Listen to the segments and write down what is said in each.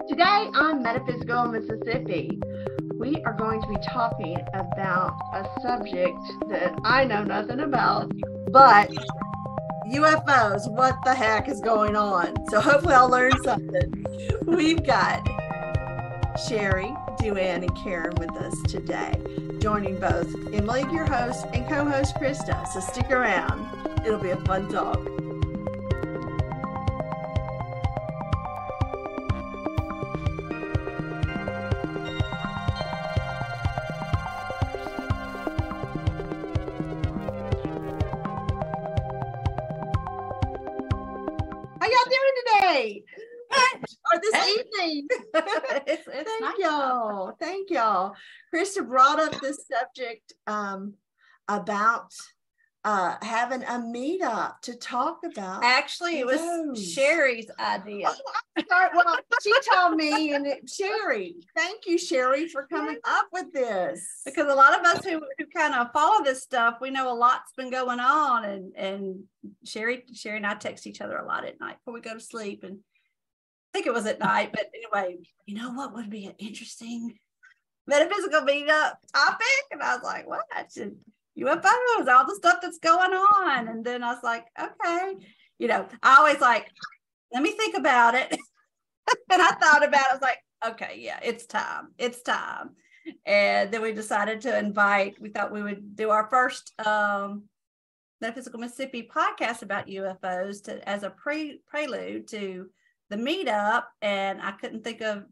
Today on Metaphysical Mississippi, we are going to be talking about a subject that I know nothing about, but UFOs, what the heck is going on? So hopefully I'll learn something. We've got Shari, Duann, and Karen with us today, joining both Emily, your host, and co-host Krista. So stick around. It'll be a fun talk. How y'all doing today? Or this evening? Thank y'all. Krista brought up this subject about having a meetup to talk about. Actually, it was Shari's idea. Oh, sorry. Well, she told me, and Shari. Thank you, Shari, for coming up with this. Because a lot of us who kind of follow this stuff, we know a lot's been going on, and Shari and I text each other a lot at night before we go to sleep, and I think it was at night, but anyway, you know what would be an interesting metaphysical meetup topic? And I was like, what? UFOs, all the stuff that's going on. And then I was like, okay, I always like, let me think about it. And I thought about it. I was like, okay, yeah, it's time. And then we decided to invite, we thought we would do our first Metaphysical Mississippi podcast about UFOs as a prelude to the meetup. And I couldn't think of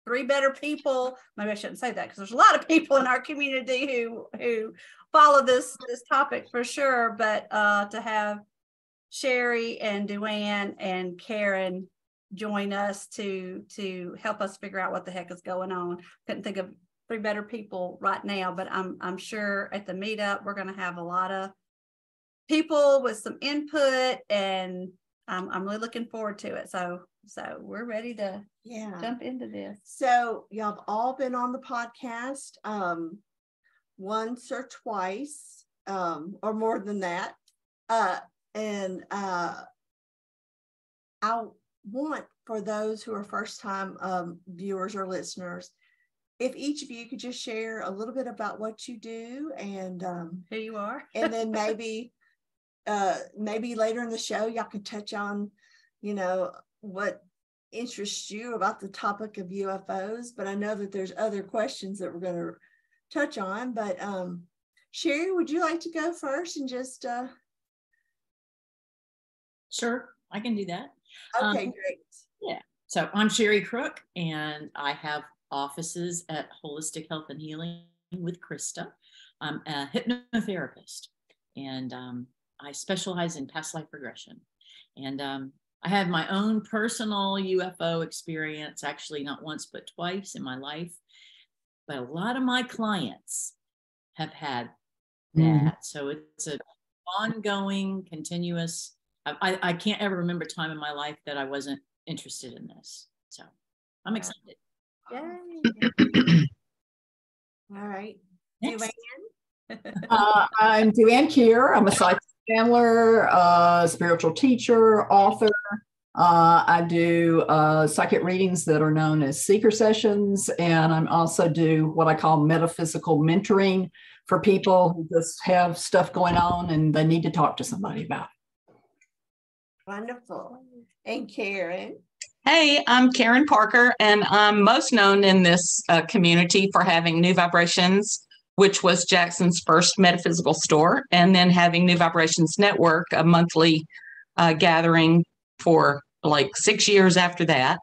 three better people. Maybe I shouldn't say that, because there's a lot of people in our community who follow this topic for sure. But to have Shari and Duann and Karen join us to help us figure out what the heck is going on. Couldn't think of three better people right now, but I'm sure at the meetup we're going to have a lot of people with some input, and I'm really looking forward to it. So we're ready to jump into this. So y'all have all been on the podcast once or twice, or more than that. And I want, for those who are first time viewers or listeners, if each of you could just share a little bit about what you do and who you are, and then maybe later in the show y'all could touch on what interests you about the topic of UFOs. But I know that there's other questions that we're going to touch on. But Shari, would you like to go first and just Sure, I can do that. Okay, great. Yeah, so I'm Shari Crook, and I have offices at Holistic Health and Healing with Krista. I'm a hypnotherapist, and I specialize in past life regression. And I have my own personal UFO experience, actually not once but twice in my life. But a lot of my clients have had that. So it's an ongoing, continuous, I can't ever remember a time in my life that I wasn't interested in this. So I'm excited. Yay. All right. Next. I'm Duann Kier. I'm a psychic channeler, spiritual teacher, author. I do psychic readings that are known as seeker sessions, and I also do what I call metaphysical mentoring for people who just have stuff going on and they need to talk to somebody about it. Wonderful. And Karen? Hey, I'm Karen Parker, and I'm most known in this community for having New Vibrations, which was Jackson's first metaphysical store, and then having New Vibrations Network, a monthly gathering for like 6 years after that,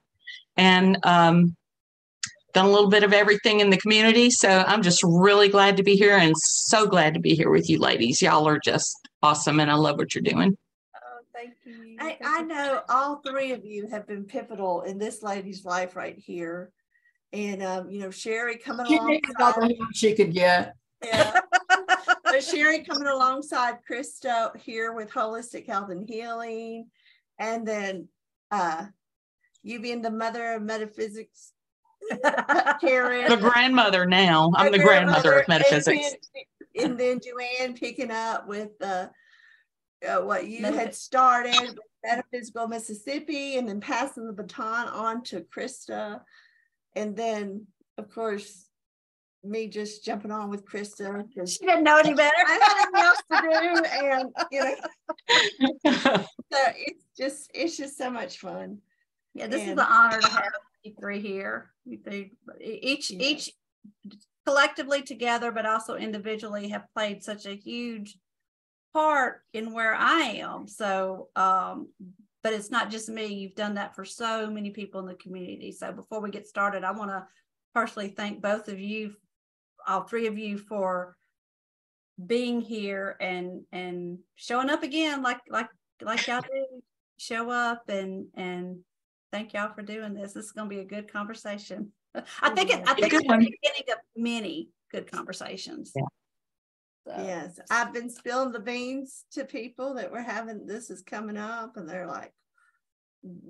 and done a little bit of everything in the community. So I'm just really glad to be here, and so glad to be here with you ladies. Y'all are just awesome, and I love what you're doing. Oh, thank you. I know all three of you have been pivotal in this lady's life right here. And, Shari coming along. She could get. Yeah. But Shari coming alongside Krista here with Holistic Health and Healing. And then you being the mother of metaphysics. Karen. The grandmother now. I'm the grandmother of metaphysics. And then Duann picking up with what you had started with Metaphysical Mississippi, and then passing the baton on to Krista. And then, of course, me just jumping on with Krista because She didn't know any better. I had nothing else to do, and so it's just so much fun. Yeah, this is an honor to have you three here. Each collectively together, but also individually, have played such a huge part in where I am. So, but it's not just me. You've done that for so many people in the community. So before we get started, I want to personally thank both of you, all three of you, for being here and showing up again, like y'all do. Show up and thank y'all for doing this. This is going to be a good conversation. I think it's the beginning of many good conversations. Yeah. So. Yes, I've been spilling the beans to people that we're having, this is coming up, and they're like,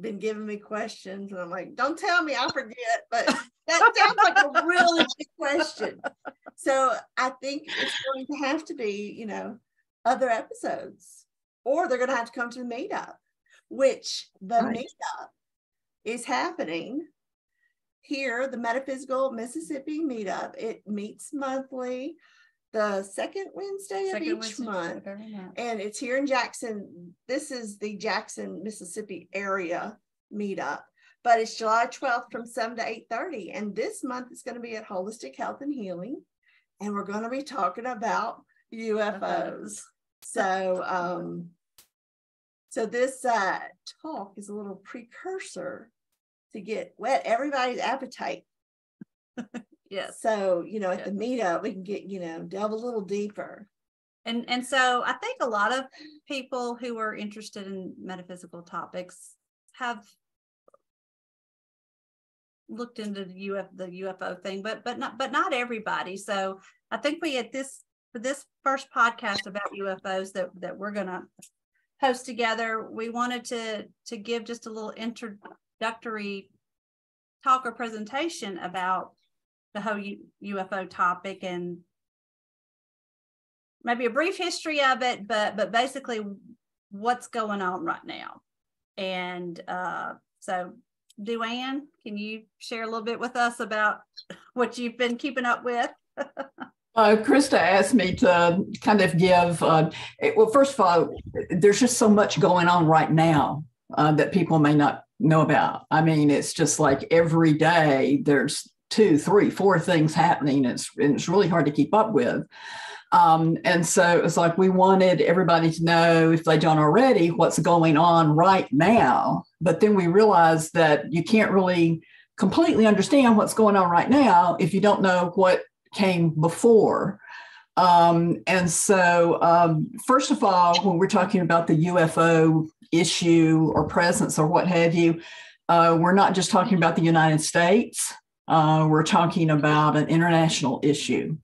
been giving me questions, and I'm like, don't tell me, I'll forget, but that sounds like a really big question. So I think it's going to have to be, other episodes, or they're going to have to come to the meetup, which the meetup is happening here, the Metaphysical Mississippi meetup. It meets monthly, the second Wednesday of each month. And it's here in Jackson. This is the Jackson, Mississippi area meetup, but it's July 12th from 7 to 8:30. And this month it's going to be at Holistic Health and Healing. And we're going to be talking about UFOs. So, so this talk is a little precursor to get whet everybody's appetite. Yes. So, at the meetup, we can get, delve a little deeper. And so I think a lot of people who are interested in metaphysical topics have looked into the UFO thing, but not everybody. So I think for this first podcast about UFOs that we're going to host together, we wanted to give just a little introductory talk or presentation about the whole UFO topic, and maybe a brief history of it, but basically what's going on right now. And so Duann, can you share a little bit with us about what you've been keeping up with? Krista asked me to kind of give, well, first of all, there's just so much going on right now that people may not know about. I mean, it's just like every day there's 2, 3, 4 things happening. It's really hard to keep up with. And so it's like we wanted everybody to know, if they don't already, what's going on right now. But then we realized that you can't really completely understand what's going on right now if you don't know what came before. And so, first of all, when we're talking about the UFO issue or presence or what have you, we're not just talking about the United States. We're talking about an international issue.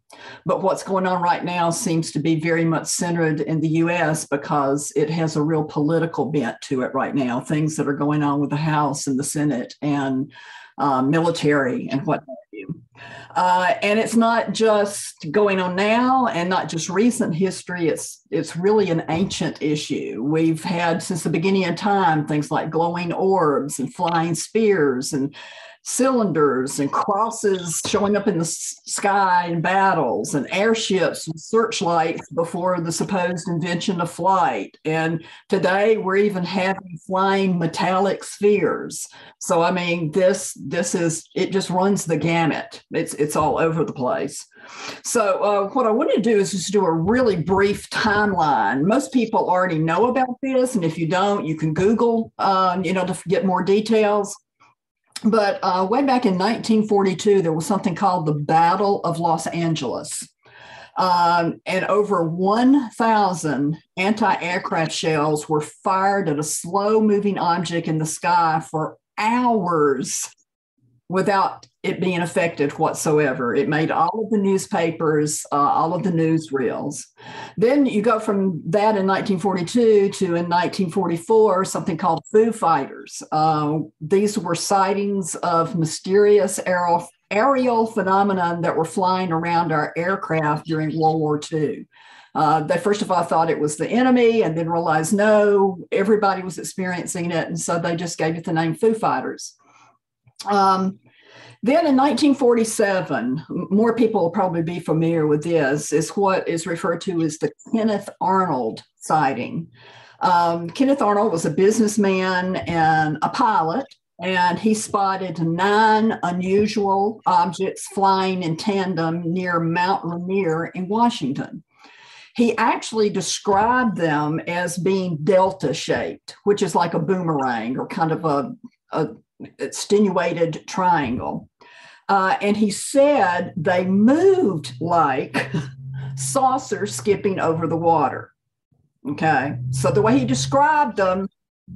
But what's going on right now seems to be very much centered in the U.S. because it has a real political bent to it right now, things that are going on with the House and the Senate and military and what have you. And it's not just going on now and not just recent history. It's really an ancient issue. We've had since the beginning of time things like glowing orbs and flying spears and cylinders and crosses showing up in the sky in battles, and airships with searchlights before the supposed invention of flight. And today we're even having flying metallic spheres. So I mean, this is, it just runs the gamut. It's all over the place. So what I want to do is just do a really brief timeline. Most people already know about this, and if you don't, you can Google, to get more details. But way back in 1942, there was something called the Battle of Los Angeles. And over 1,000 anti-aircraft shells were fired at a slow-moving object in the sky for hours without it being affected whatsoever. It made all of the newspapers, all of the newsreels. Then you go from that in 1942 to in 1944, something called Foo Fighters. These were sightings of mysterious aerial phenomena that were flying around our aircraft during World War II. They first of all thought it was the enemy and then realized no, everybody was experiencing it. And so they just gave it the name Foo Fighters. Then in 1947, more people will probably be familiar with this, is what is referred to as the Kenneth Arnold sighting. Kenneth Arnold was a businessman and a pilot, and he spotted 9 unusual objects flying in tandem near Mount Rainier in Washington. He actually described them as being delta-shaped, which is like a boomerang or kind of a attenuated triangle. And he said they moved like saucers skipping over the water. Okay, so the way he described them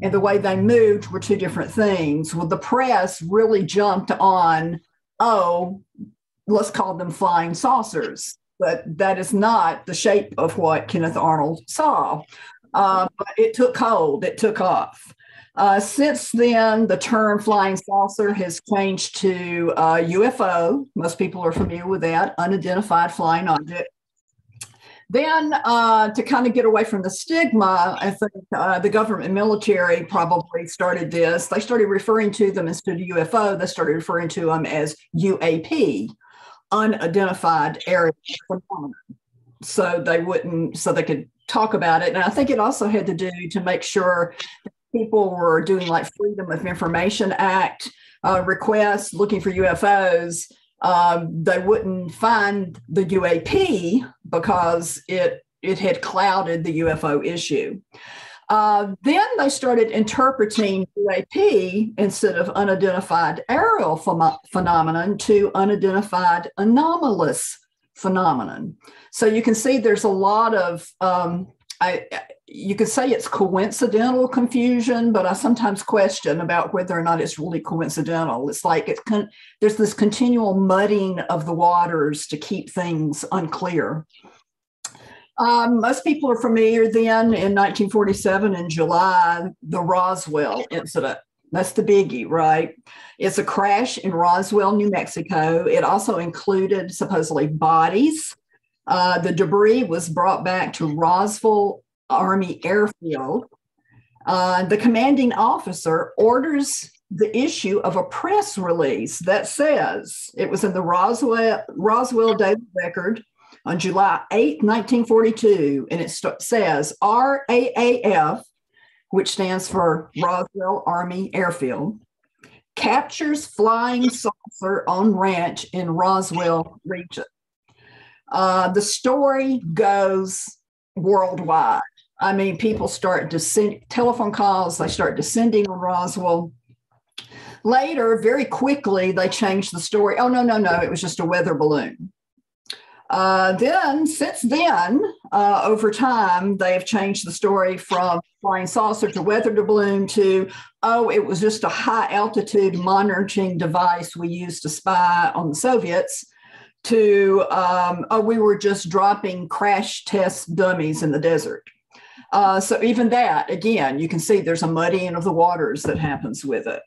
and the way they moved were 2 different things. Well, the press really jumped on, oh, let's call them flying saucers. But that is not the shape of what Kenneth Arnold saw. But it took hold, it took off. Since then, the term flying saucer has changed to UFO. Most people are familiar with that, unidentified flying object. Then to kind of get away from the stigma, I think the government and military probably started this. They started referring to them instead of UFO, they started referring to them as UAP, unidentified aerial phenomenon. So they could talk about it. And I think it also had to do to make sure people were doing like Freedom of Information Act requests looking for UFOs. They wouldn't find the UAP because it had clouded the UFO issue. Then they started interpreting UAP instead of unidentified aerial phenomenon to unidentified anomalous phenomenon. So you can see there's a lot of you could say it's coincidental confusion, but I sometimes question about whether or not it's really coincidental. It's like there's this continual muddying of the waters to keep things unclear. Most people are familiar then in 1947 in July, the Roswell incident. That's the biggie, right? It's a crash in Roswell, New Mexico. It also included supposedly bodies. The debris was brought back to Roswell Army Airfield. The commanding officer orders the issue of a press release that says it was in the Roswell Daily Record on July 8, 1942, and it says RAAF, which stands for Roswell Army Airfield, captures flying saucer on ranch in Roswell region. The story goes worldwide. I mean, people start telephone calls, they start descending on Roswell. Later, very quickly, they changed the story. Oh, no, it was just a weather balloon. Since then, over time, they have changed the story from flying saucer to weather balloon to, oh, it was just a high altitude monitoring device we used to spy on the Soviets, to, oh, we were just dropping crash test dummies in the desert. So even that, again, you can see there's a muddying of the waters that happens with it.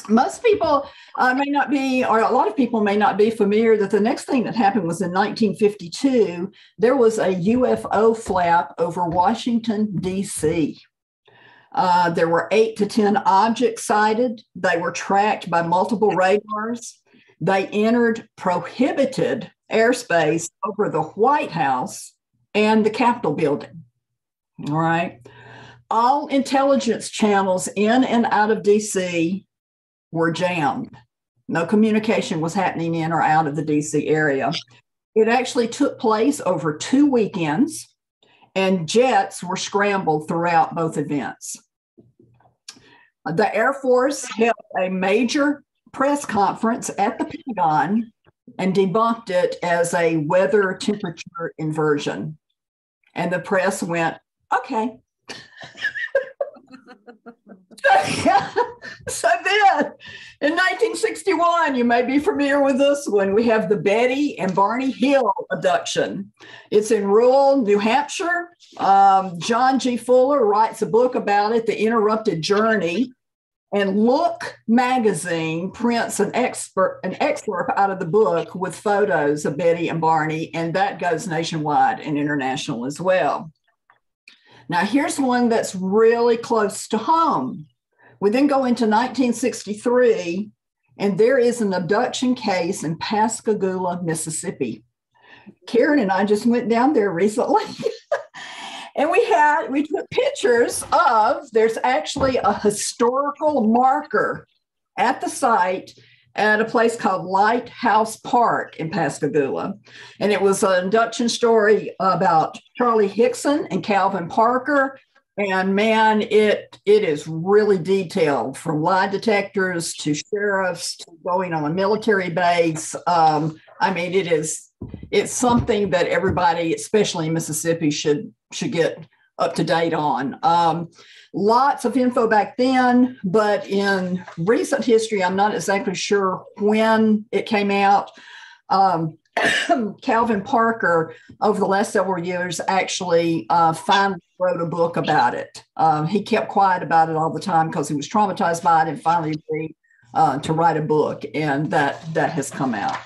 Most people may not be, or a lot of people may not be familiar that the next thing that happened was in 1952, there was a UFO flap over Washington, D.C. There were 8 to 10 objects sighted. They were tracked by multiple radars. They entered prohibited airspace over the White House and the Capitol building. All right. All intelligence channels in and out of D.C. were jammed. No communication was happening in or out of the D.C. area. It actually took place over 2 weekends, and jets were scrambled throughout both events. The Air Force held a major press conference at the Pentagon and debunked it as a weather temperature inversion. And the press went, okay. So then, in 1961, you may be familiar with this one, we have the Betty and Barney Hill abduction. It's in rural New Hampshire. John G. Fuller writes a book about it, The Interrupted Journey. And Look magazine prints an excerpt out of the book with photos of Betty and Barney, and that goes nationwide and international as well. Now, here's one that's really close to home. We then go into 1963, and there is an abduction case in Pascagoula, Mississippi. Karen and I just went down there recently. And we took pictures of, there's actually a historical marker at the site at a place called Lighthouse Park in Pascagoula. And it was an abduction story about Charlie Hickson and Calvin Parker. And man, it is really detailed, from lie detectors to sheriffs to going on a military base. I mean, it's something that everybody, especially in Mississippi, should get up to date on. Lots of info back then, but in recent history, I'm not exactly sure when it came out. Calvin Parker, over the last several years, actually finally wrote a book about it. He kept quiet about it all the time because he was traumatized by it, and finally agreed to write a book, and that has come out.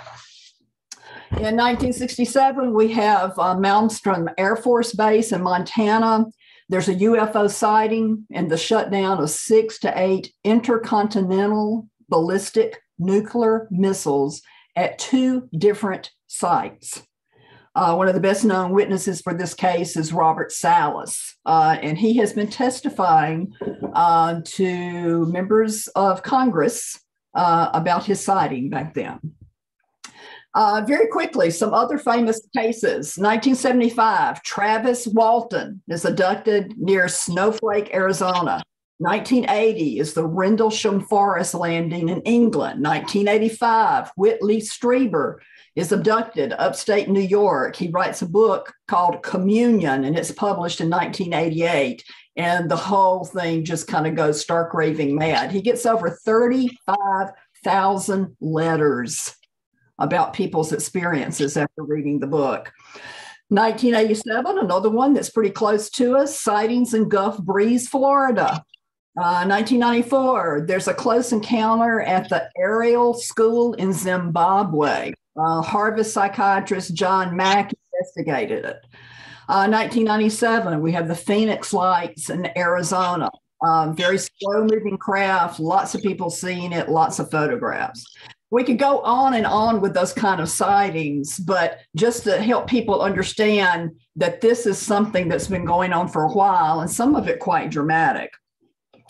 In 1967, we have Malmstrom Air Force Base in Montana. There's a UFO sighting and the shutdown of 6 to 8 intercontinental ballistic nuclear missiles at 2 different sites. One of the best known witnesses for this case is Robert Salas, and he has been testifying to members of Congress about his sighting back then. Very quickly, some other famous cases. 1975, Travis Walton is abducted near Snowflake, Arizona. 1980 is the Rendlesham Forest landing in England. 1985, Whitley Strieber is abducted upstate New York. He writes a book called Communion, and it's published in 1988. And the whole thing just kind of goes stark raving mad. He gets over 35,000 letters about people's experiences after reading the book. 1987, another one that's pretty close to us, sightings in Gulf Breeze, Florida. 1994, there's a close encounter at the Ariel School in Zimbabwe. Harvard psychiatrist John Mack investigated it. 1997, we have the Phoenix Lights in Arizona. Very slow-moving craft, lots of people seeing it, lots of photographs. We could go on and on with those kind of sightings, but just to help people understand that this is something that's been going on for a while, and some of it quite dramatic.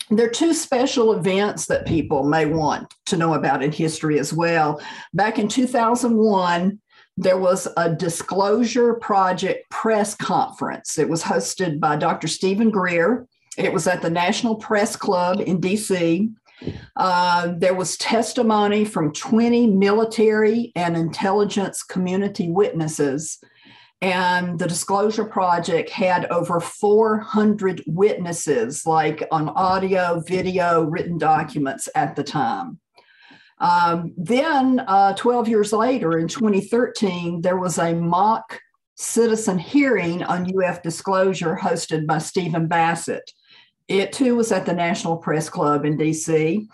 There are 2 special events that people may want to know about in history as well. Back in 2001, there was a Disclosure Project press conference. It was hosted by Dr. Stephen Greer. It was at the National Press Club in DC. There was testimony from 20 military and intelligence community witnesses, and the Disclosure Project had over 400 witnesses, like on audio, video, written documents at the time. Then 12 years later, in 2013, there was a mock citizen hearing on UF disclosure hosted by Stephen Bassett. It too was at the National Press Club in DC.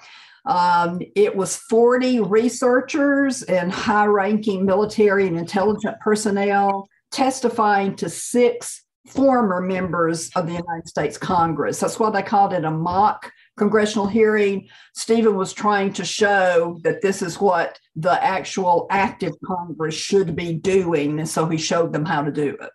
It was 40 researchers and high-ranking military and intelligence personnel testifying to 6 former members of the United States Congress. That's why they called it a mock congressional hearing. Stephen was trying to show that this is what the actual active Congress should be doing, and so he showed them how to do it.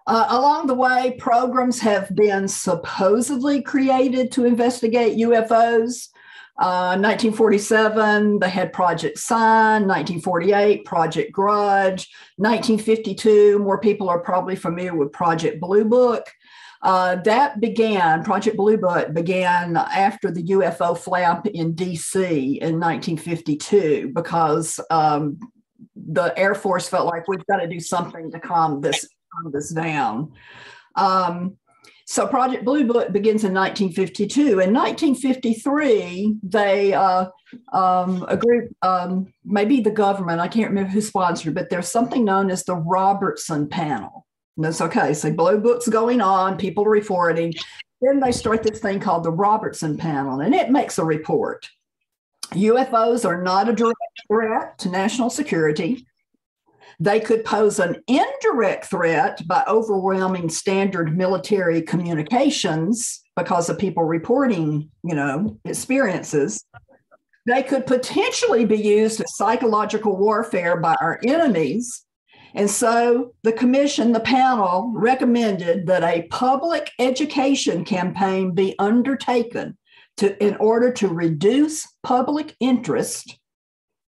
Along the way, programs have been supposedly created to investigate UFOs. 1947, they had Project Sign. 1948, Project Grudge. 1952, more people are probably familiar with Project Blue Book. Project Blue Book began after the UFO flap in DC in 1952 because the Air Force felt like we've got to do something to calm this down. So Project Blue Book begins in 1952. In 1953, they a group, maybe the government, I can't remember who sponsored, but there's something known as the Robertson Panel. And that's okay. So Blue Book's going on, people are reporting. Then they start this thing called the Robertson Panel, and it makes a report. UFOs are not a direct threat to national security. They could pose an indirect threat by overwhelming standard military communications because of people reporting, experiences. They could potentially be used as psychological warfare by our enemies. And so the commission, the panel, recommended that a public education campaign be undertaken in order to reduce public interest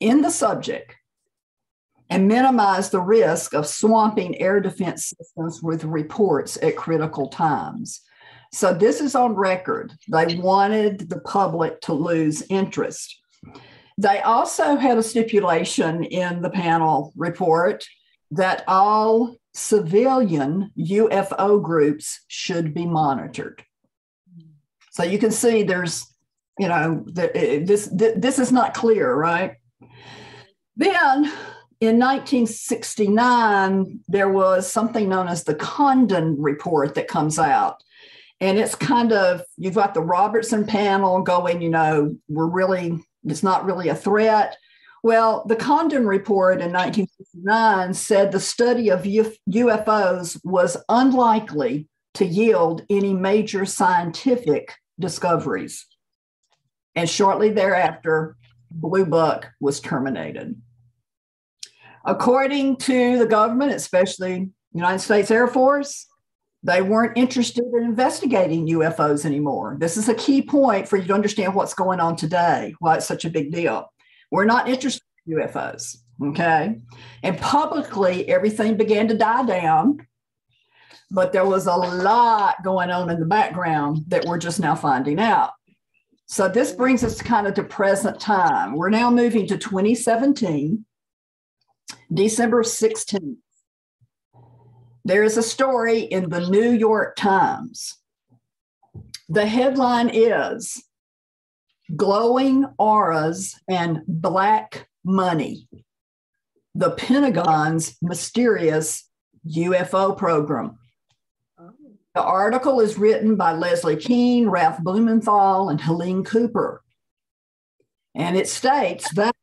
in the subject and minimize the risk of swamping air defense systems with reports at critical times. So this is on record. They wanted the public to lose interest. They also had a stipulation in the panel report that all civilian UFO groups should be monitored. So you can see there's, this is not clear, right? Then in 1969, there was something known as the Condon Report that comes out. And it's kind of, you've got the Robertson panel going, it's not really a threat. Well, the Condon Report in 1969 said the study of UFOs was unlikely to yield any major scientific discoveries. And shortly thereafter, Blue Book was terminated. According to the government, especially United States Air Force, they weren't interested in investigating UFOs anymore. This is a key point for you to understand what's going on today, why it's such a big deal. We're not interested in UFOs, okay? And publicly, everything began to die down, but there was a lot going on in the background that we're just now finding out. So this brings us kind of to present time. We're now moving to 2017, December 16th. There is a story in the New York Times. The headline is Glowing Auras and Black Money, the Pentagon's mysterious UFO program. The article is written by Leslie Kean, Ralph Blumenthal, and Helene Cooper. And it states that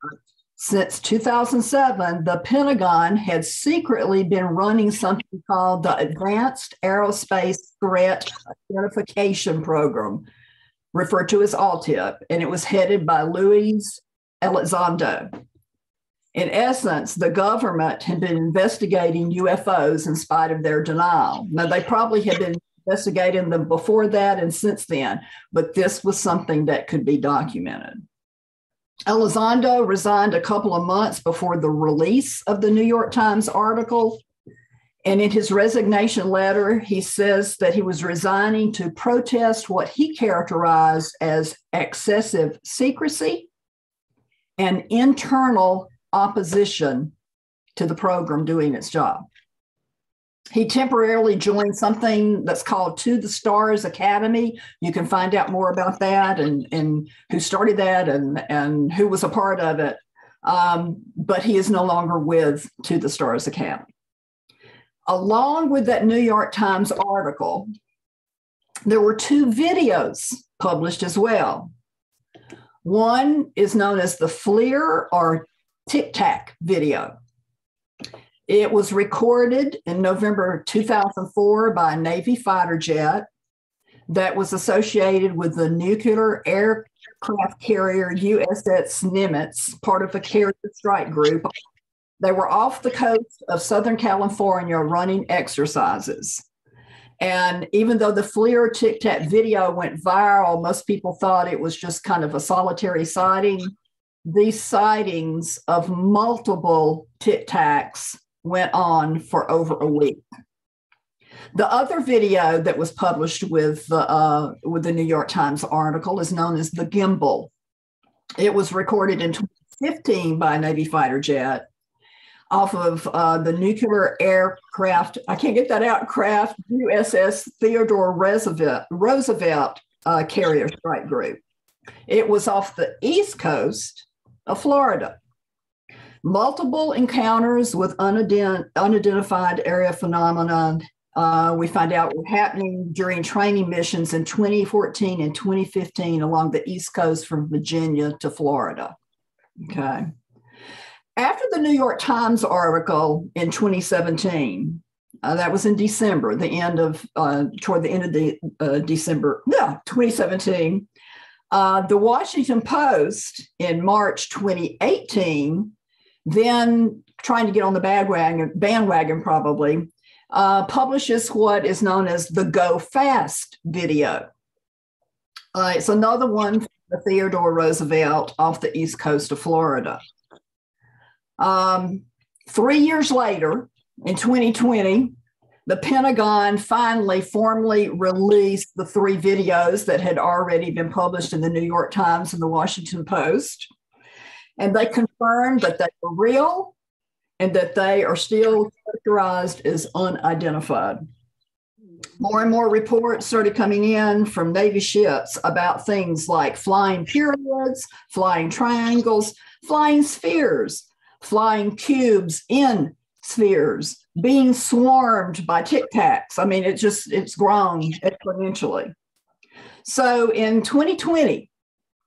since 2007, the Pentagon had secretly been running something called the Advanced Aerospace Threat Identification Program, referred to as ALTIP, and it was headed by Luis Elizondo. In essence, the government had been investigating UFOs in spite of their denial. Now, they probably had been investigating them before that and since then, but this was something that could be documented. Elizondo resigned a couple of months before the release of the New York Times article. And in his resignation letter, he says that he was resigning to protest what he characterized as excessive secrecy and internal opposition to the program doing its job. He temporarily joined something that's called To the Stars Academy. You can find out more about that and who started that and who was a part of it. But he is no longer with To the Stars Academy. Along with that New York Times article, there were two videos published as well. One is known as the FLIR or Tic Tac video. It was recorded in November 2004 by a Navy fighter jet that was associated with the nuclear aircraft carrier USS Nimitz, part of a carrier strike group. They were off the coast of Southern California running exercises. And even though the FLIR Tic Tac video went viral, most people thought it was just kind of a solitary sighting. These sightings of multiple Tic Tacs went on for over a week. The other video that was published with the New York Times article is known as the Gimbal. It was recorded in 2015 by a Navy fighter jet off of the nuclear aircraft, I can't get that out, craft USS Theodore Roosevelt carrier strike group. It was off the East Coast of Florida. Multiple encounters with unidentified area phenomena We find out what happening during training missions in 2014 and 2015 along the East Coast from Virginia to Florida. Okay. After the New York Times article in 2017, that was in December, toward the end of the December, 2017. The Washington Post in March 2018, then trying to get on the bandwagon probably, publishes what is known as the Go Fast video. It's another one from the Theodore Roosevelt off the East Coast of Florida. 3 years later, in 2020, the Pentagon finally formally released the 3 videos that had already been published in the New York Times and the Washington Post. And they confirmed that they were real and that they are still characterized as unidentified. More and more reports started coming in from Navy ships about things like flying pyramids, flying triangles, flying spheres, flying cubes in spheres, being swarmed by Tic Tacs. I mean, it's grown exponentially. So in 2020,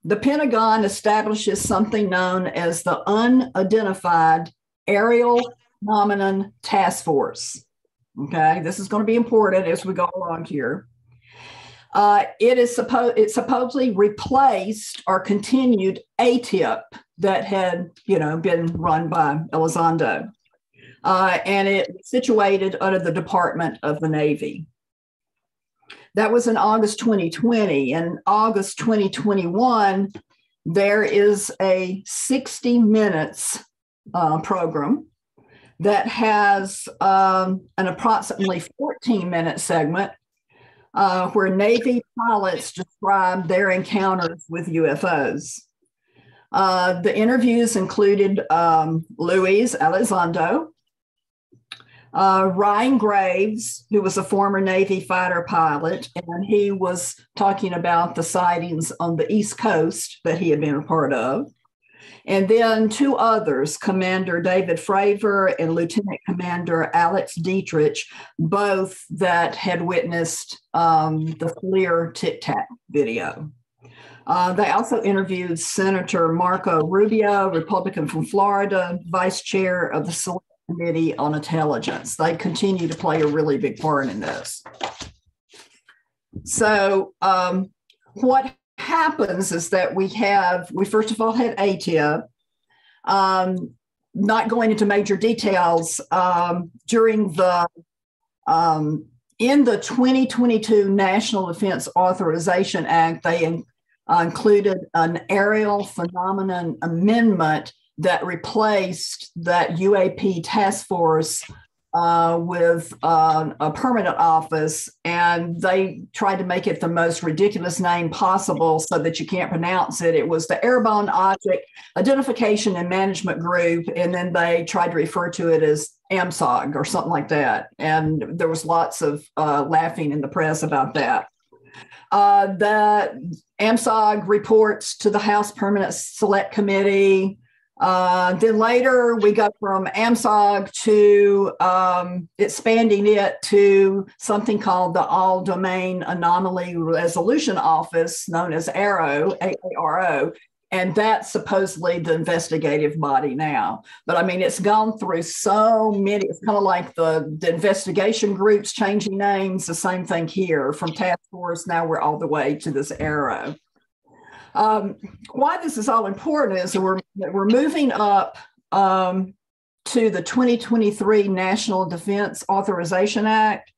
the Pentagon establishes something known as the Unidentified Aerial Phenomenon Task Force. Okay, this is going to be important as we go along here. It supposedly replaced or continued ATIP that had, been run by Elizondo. And it's situated under the Department of the Navy. That was in August 2020. In August 2021, there is a 60 minutes program that has an approximately 14-minute segment where Navy pilots describe their encounters with UFOs. The interviews included Luis Elizondo, Ryan Graves, who was a former Navy fighter pilot, and he was talking about the sightings on the East Coast that he had been a part of. And then 2 others, Commander David Fravor and Lieutenant Commander Alex Dietrich, both that had witnessed the FLIR Tic Tac video. They also interviewed Senator Marco Rubio, Republican from Florida, Vice Chair of the Select Committee on Intelligence. They continue to play a really big part in this. So what happens is that we first of all had ATIP, not going into major details, during in the 2022 National Defense Authorization Act, they included an aerial phenomenon amendment that replaced that UAP task force with a permanent office, and they tried to make it the most ridiculous name possible so that you can't pronounce it. It was the Airborne Object Identification and Management Group, and then they tried to refer to it as AMSOG or something like that. And there was lots of laughing in the press about that. The AMSOG reports to the House Permanent Select Committee. Then later we go from AMSOG to expanding it to something called the All Domain Anomaly Resolution Office, known as AARO, AARO, and that's supposedly the investigative body now. But I mean, it's gone through so many, it's kind of like the investigation groups changing names, the same thing here, from task force, now we're all the way to this AARO. Why this is all important is that we're moving up to the 2023 National Defense Authorization Act.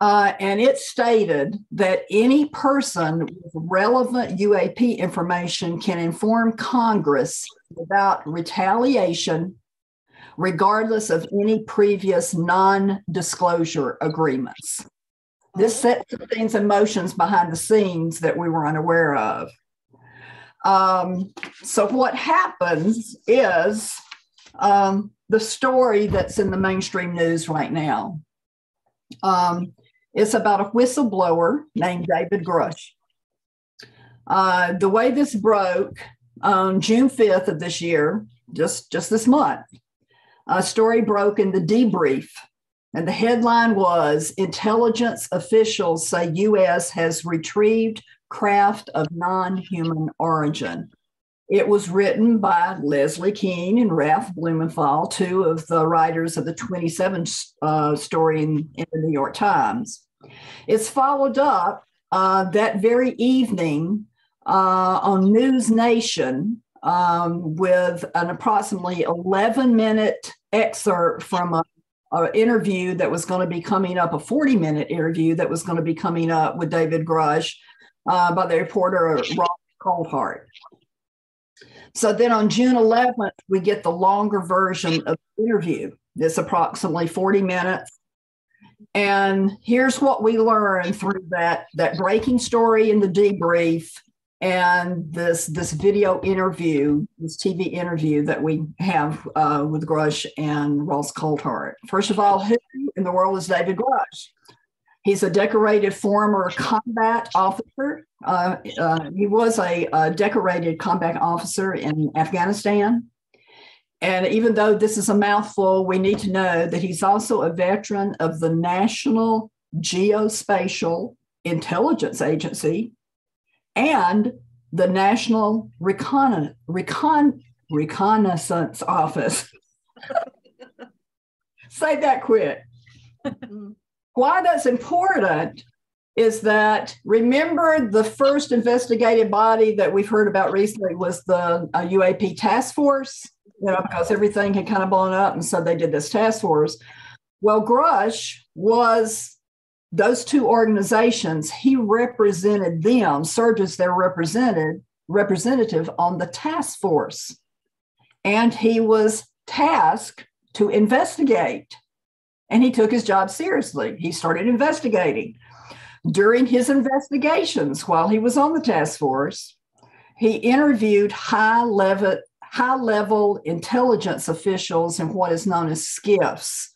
And it stated that any person with relevant UAP information can inform Congress without retaliation, regardless of any previous non-disclosure agreements. This sets things in motions behind the scenes that we were unaware of. So what happens is the story that's in the mainstream news right now. It's about a whistleblower named David Grush. The way this broke on June 5th of this year, just this month, a story broke in the Debrief And the headline was, "Intelligence Officials Say U.S. Has Retrieved Craft of Non-Human Origin." It was written by Leslie Kean and Ralph Blumenthal, two of the writers of the 27 story in the New York Times. It's followed up that very evening on News Nation with an approximately 11-minute excerpt from an interview that was going to be coming up, a 40-minute interview that was going to be coming up with David Grush by the reporter Ross Coulthart. So then on June 11th, we get the longer version of the interview. It's approximately 40 minutes. And here's what we learned through that breaking story in the debrief and this video interview, this TV interview that we have with Grush and Ross Coulthart. First of all, who in the world is David Grush? He's a decorated former combat officer. He was a decorated combat officer in Afghanistan. And even though this is a mouthful, we need to know that he's also a veteran of the National Geospatial Intelligence Agency and the National Reconnaissance Office. Say that quick. Why that's important is that, remember, the first investigative body that we've heard about recently was the UAP task force, because everything had kind of blown up, and so they did this task force. Well, Grush was those two organizations. He represented them, served as their representative on the task force, and he was tasked to investigate. And he took his job seriously. He started investigating. During his investigations, while he was on the task force, he interviewed high-level intelligence officials in what is known as SCIFs.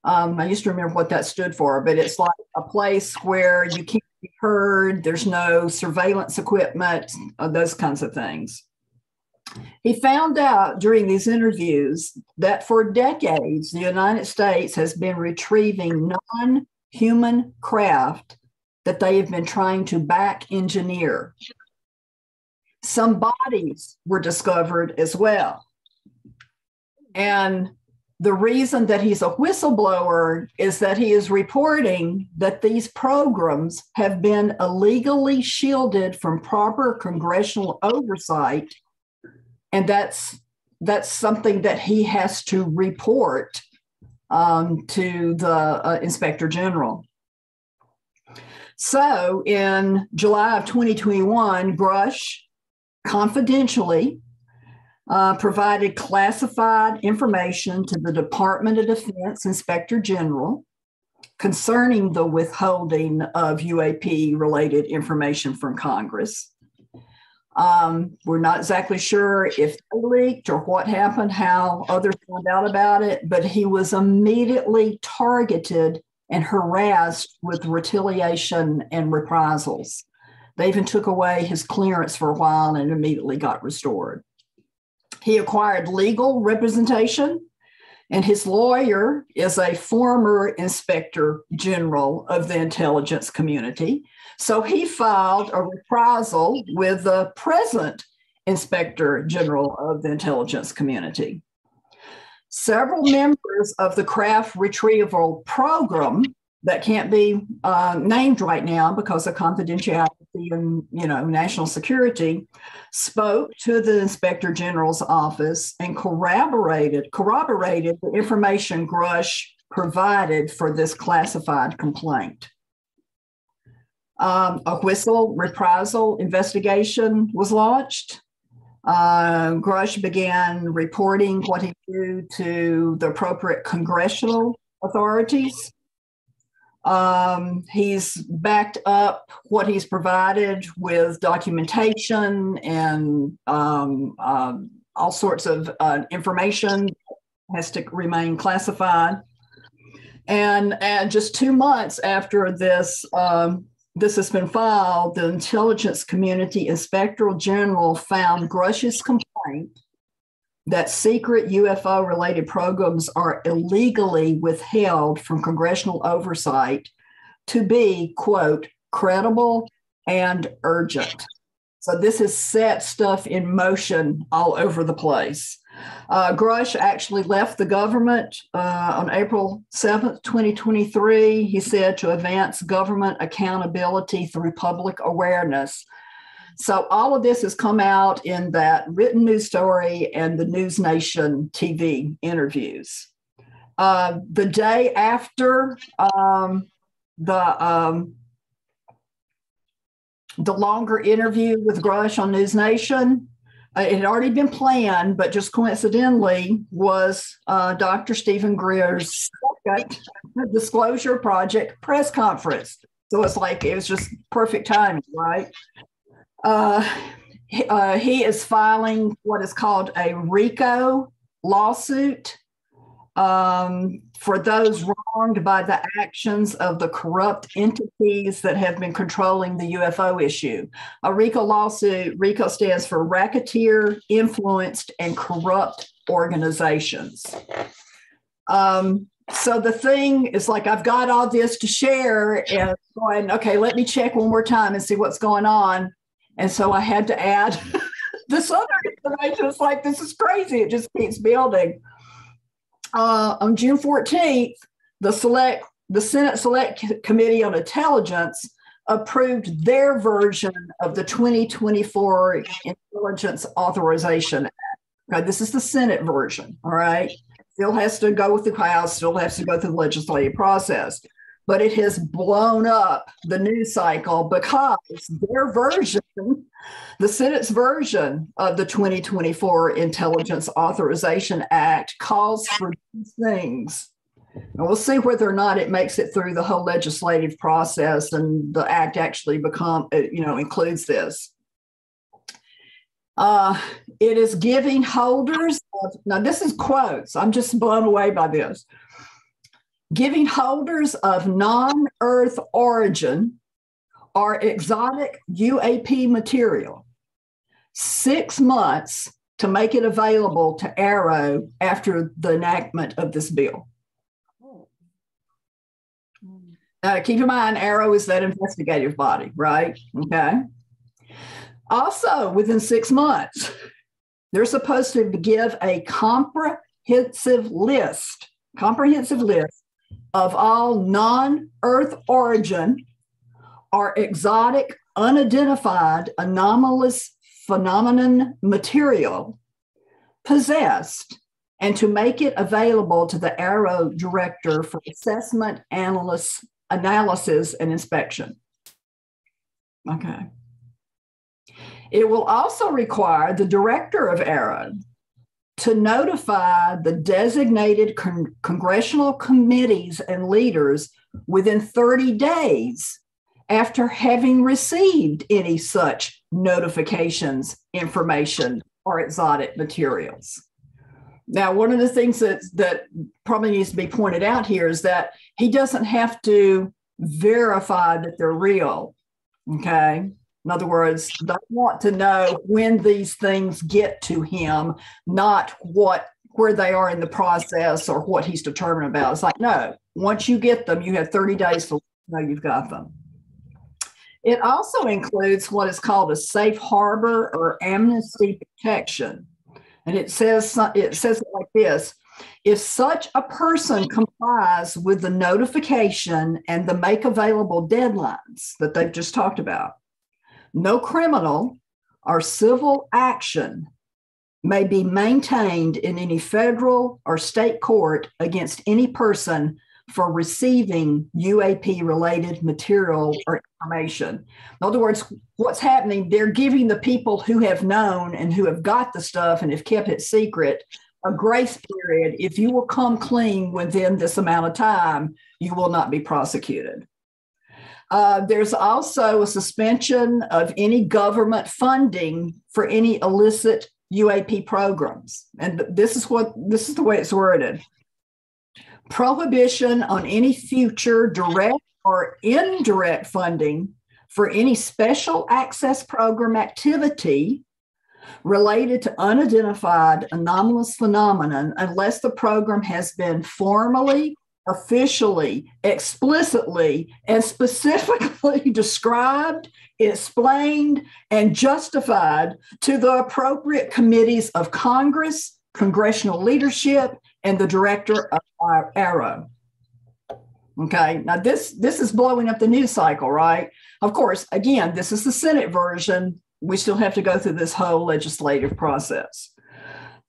I used to remember what that stood for, but it's like a place where you can't be heard, there's no surveillance equipment, those kinds of things. He found out during these interviews that for decades, the United States has been retrieving non-human craft that they have been trying to back engineer. Some bodies were discovered as well. And the reason that he's a whistleblower is that he is reporting that these programs have been illegally shielded from proper congressional oversight. And that's something that he has to report to the Inspector General. So in July of 2021, Grush confidentially provided classified information to the Department of Defense Inspector General concerning the withholding of UAP-related information from Congress. We're not exactly sure if they leaked or what happened, how others found out about it, but he was immediately targeted and harassed with retaliation and reprisals. They even took away his clearance for a while and immediately got restored. He acquired legal representation, and his lawyer is a former Inspector General of the intelligence community. So he filed a reprisal with the present Inspector General of the intelligence community. Several members of the craft retrieval program that can't be named right now because of confidentiality and national security spoke to the Inspector General's office and corroborated the information Grush provided for this classified complaint. A whistle reprisal investigation was launched. Grush began reporting what he knew to the appropriate congressional authorities. He's backed up what he's provided with documentation and all sorts of information has to remain classified. And just 2 months after this, this has been filed, the Intelligence Community Inspector General found Grush's complaint that secret UFO-related programs are illegally withheld from congressional oversight to be, quote, credible and urgent. So this has set stuff in motion all over the place. Grush actually left the government on April 7th, 2023. He said to advance government accountability through public awareness. So all of this has come out in that written news story and the News Nation TV interviews. The day after the longer interview with Grush on News Nation, it had already been planned, but just coincidentally was Dr. Stephen Greer's second Disclosure Project press conference. So it's like, it was just perfect timing, right? He is filing what is called a RICO lawsuit for those wronged by the actions of the corrupt entities that have been controlling the UFO issue. A RICO lawsuit, RICO stands for Racketeer, Influenced, and Corrupt Organizations. So the thing is like, I've got all this to share and going, okay, let me check one more time and see what's going on. And so I had to add this other information. It's like, this is crazy. It just keeps building. On June 14th, the Senate Select Committee on Intelligence approved their version of the 2024 Intelligence Authorization Act. Okay, this is the Senate version, all right? Still has to go with the House, still has to go through the legislative process. But it has blown up the news cycle because their version, the Senate's version of the 2024 Intelligence Authorization Act, calls for these things. And we'll see whether or not it makes it through the whole legislative process and the act actually includes this. It is giving holders of, now this is quotes, I'm just blown away by this. Giving holders of non-Earth origin or exotic UAP material 6 months to make it available to AARO after the enactment of this bill. Keep in mind, AARO is that investigative body, right? Okay. Also, within 6 months, they're supposed to give a comprehensive list of all non-Earth origin or exotic, unidentified, anomalous phenomenon material possessed, and to make it available to the AARO director for assessment, analysis, and inspection. Okay. It will also require the director of AARO to notify the designated congressional committees and leaders within 30 days after having received any such notifications, information, or exotic materials. Now, one of the things that probably needs to be pointed out here is that he doesn't have to verify that they're real, okay? In other words, they want to know when these things get to him, not where they are in the process or what he's determined about. It's like, no, once you get them, you have 30 days to know you've got them. It also includes what is called a safe harbor or amnesty protection. And it says it like this: if such a person complies with the notification and the make available deadlines that they've just talked about, no criminal or civil action may be maintained in any federal or state court against any person for receiving UAP-related material or information. In other words, what's happening, they're giving the people who have known and who have got the stuff and have kept it secret a grace period. If you will come clean within this amount of time, you will not be prosecuted. There's also a suspension of any government funding for any illicit UAP programs. And this is the way it's worded. Prohibition on any future direct or indirect funding for any special access program activity related to unidentified anomalous phenomenon unless the program has been formally, officially, explicitly, and specifically described, explained, and justified to the appropriate committees of Congress, congressional leadership, and the director of our Arrow. Okay, now this is blowing up the news cycle, right? Of course, again, this is the Senate version. We still have to go through this whole legislative process.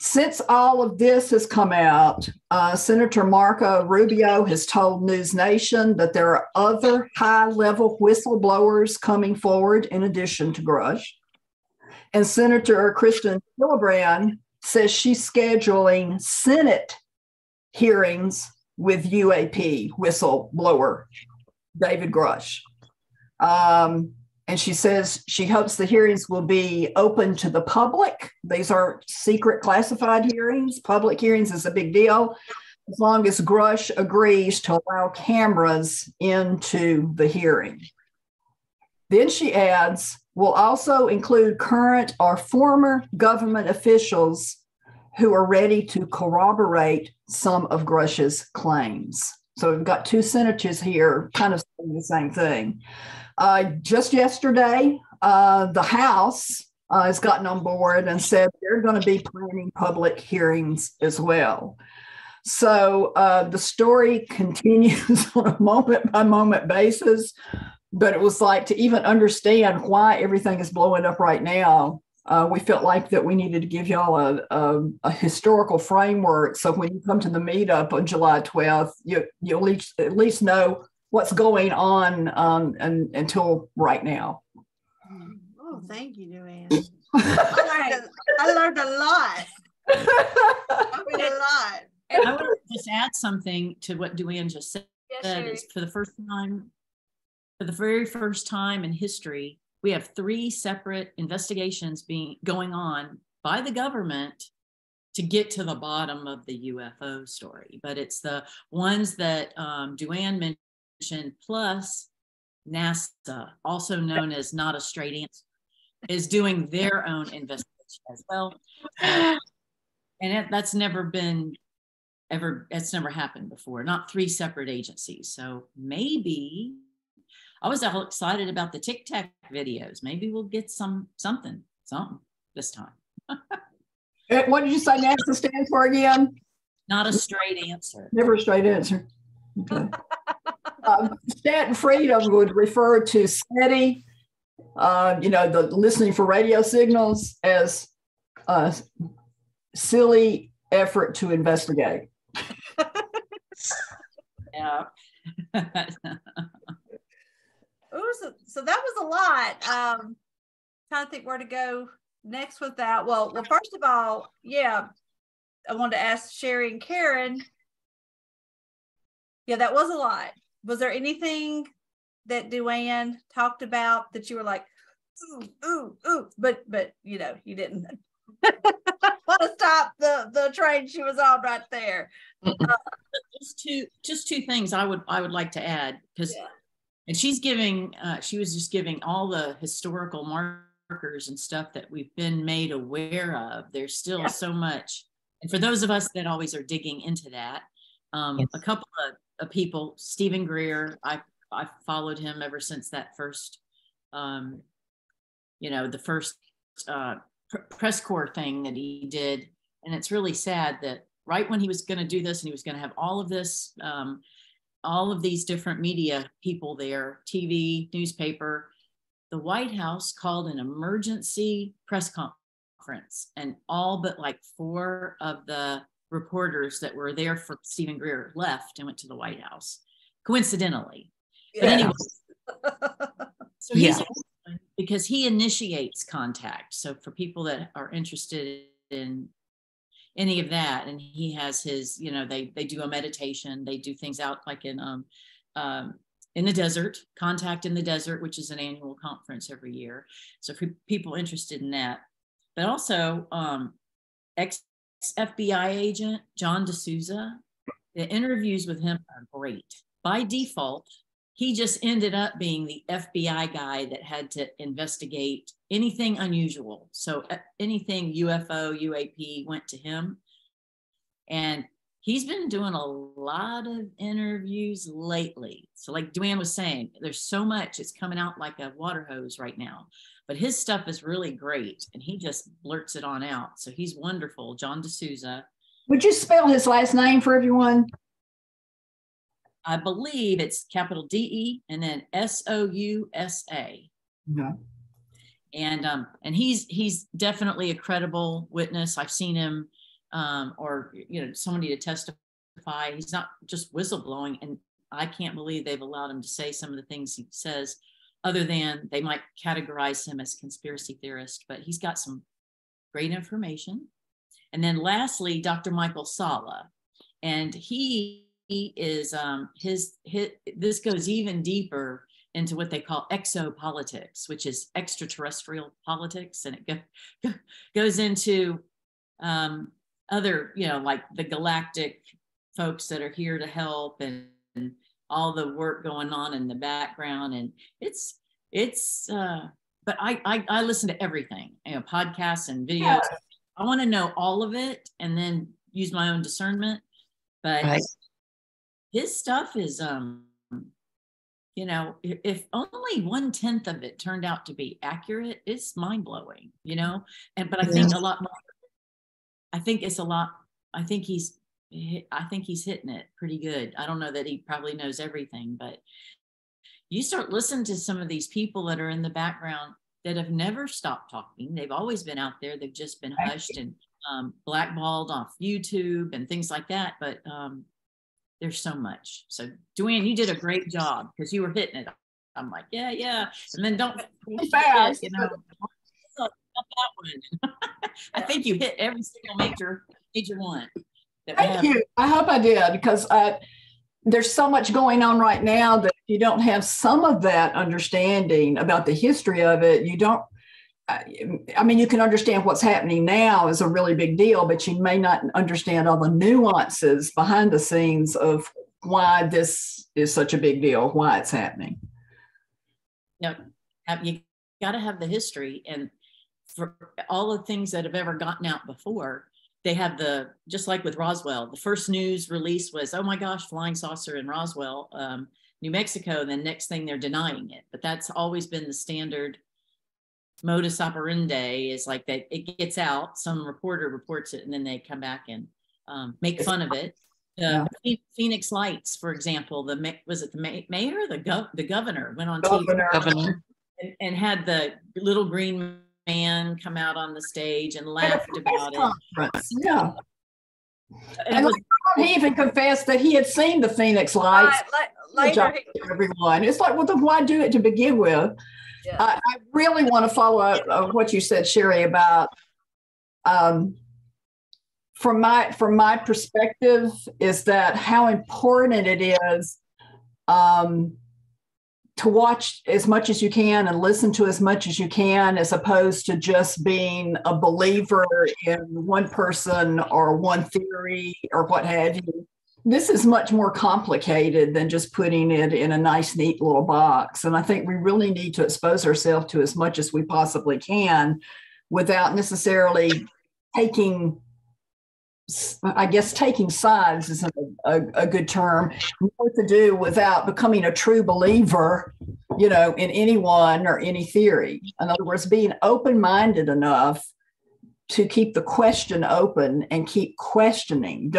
Since all of this has come out, Senator Marco Rubio has told News Nation that there are other high-level whistleblowers coming forward in addition to Grush. And Senator Krista Gillibrand says she's scheduling Senate hearings with UAP whistleblower David Grush. And she says she hopes the hearings will be open to the public. These are secret classified hearings. Public hearings is a big deal, as long as Grush agrees to allow cameras into the hearing. Then she adds, will also include current or former government officials who are ready to corroborate some of Grush's claims. So we've got two senators here kind of saying the same thing. Just yesterday, the House has gotten on board and said they're going to be planning public hearings as well. So the story continues on a moment-by-moment basis, but it was like, to even understand why everything is blowing up right now, we felt like that we needed to give y'all a historical framework. So when you come to the meetup on July 12th, you'll at least know what's going on until right now. Oh, thank you, Duann. I learned a lot. I learned a lot. And I want to just add something to what Duann just said. Yes, Is for the very first time in history, we have 3 separate investigations going on by the government to get to the bottom of the UFO story. But it's the ones that Duann mentioned, plus NASA, also known as Not a Straight Answer, is doing their own investigation as well. And that's never been it's never happened before, not 3 separate agencies. So maybe, I was all excited about the Tic Tac videos. Maybe we'll get something this time. What did you say NASA stands for again? Not a straight answer. Never a straight answer. Okay. Stanton Freedom would refer to SETI, the listening for radio signals, as a silly effort to investigate. Yeah. So that was a lot. Trying to think where to go next with that. Well, first of all, yeah, I wanted to ask Shari and Karen. Yeah, that was a lot. Was there anything that Duann talked about that you were like, ooh, but you didn't want to stop the train she was on right there. Just two things I would like to add, because and she was just giving all the historical markers and stuff that we've been made aware of. There's still so much, and for those of us that always are digging into that, a couple of people, Stephen Greer, I followed him ever since that first, the first press corps thing that he did, and it's really sad that right when he was going to do this and he was going to have all of this, all of these different media people there, TV, newspaper, the White House called an emergency press conference, and all but like 4 of the reporters that were there for Stephen Greer left and went to the White House, coincidentally. But anyway, so he's because he initiates contact. So for people that are interested in any of that, and he has his, they do a meditation, they do things out like in the desert, Contact in the Desert, which is an annual conference every year. So for people interested in that, but also ex-FBI agent John D'Souza, the interviews with him are great. By default, he just ended up being the FBI guy that had to investigate anything unusual. So anything UFO, UAP went to him. And he's been doing a lot of interviews lately. So like Duann was saying, there's so much, it's coming out like a water hose right now. But his stuff is really great. And he just blurts it on out. So he's wonderful. John D'Souza. Would you spell his last name for everyone? I believe it's capital D-E and then S-O-U-S-A. Yeah. And he's definitely a credible witness. I've seen him or somebody to testify. He's not just whistleblowing, and I can't believe they've allowed him to say some of the things he says, other than they might categorize him as conspiracy theorist, but he's got some great information. And then lastly, Dr. Michael Sala, and he is this goes even deeper into what they call exopolitics, which is extraterrestrial politics, and it goes into other, like the galactic folks that are here to help, and all the work going on in the background. And but I listen to everything, podcasts and videos. Yeah. I want to know all of it and then use my own discernment. But right. His stuff is, if only 1/10 of it turned out to be accurate, it's mind blowing, but I think a lot more. I think he's hitting it pretty good. I don't know that he probably knows everything, but you start listening to some of these people that are in the background that have never stopped talking. They've always been out there. They've just been hushed and blackballed off YouTube and things like that. But there's so much. So Duann, you did a great job because you were hitting it. I'm like, yeah. And then don't fast, that one. I think you hit every single major one. Thank you. I hope I did, because there's so much going on right now that if you don't have some of that understanding about the history of it, you don't. You can understand what's happening now is a really big deal, but you may not understand all the nuances behind the scenes of why this is such a big deal, why it's happening. You got to have the history, and for all the things that have ever gotten out before, they have just like with Roswell, the first news release was, oh my gosh, flying saucer in Roswell, New Mexico. And then next thing they're denying it. But that's always been the standard modus operandi, is like that it gets out, some reporter reports it, and then they come back and make fun of it. Phoenix Lights, for example, was it the mayor, the governor went on TV and had the little green man come out on the stage and laughed about it. Yeah. And he even confessed that he had seen the Phoenix Lights. Later, everyone. It's like, well, then why do it to begin with? Yeah. I really want to follow up what you said, Shari, about from my perspective, is that how important it is to watch as much as you can and listen to as much as you can, as opposed to just being a believer in one person or one theory or what have you. This is much more complicated than just putting it in a nice, neat little box. And I think we really need to expose ourselves to as much as we possibly can without necessarily taking sides isn't a good term, what to do without becoming a true believer, in anyone or any theory. In other words, being open-minded enough to keep the question open and keep questioning.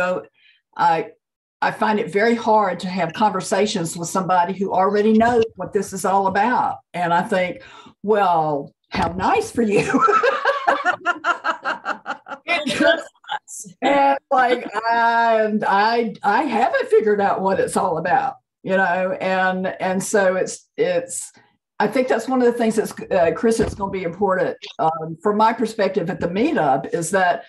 I find it very hard to have conversations with somebody who already knows what this is all about. And I think, well, how nice for you. And I haven't figured out what it's all about, and so it's I think that's one of the things that's Krista, is going to be important from my perspective at the meetup, is that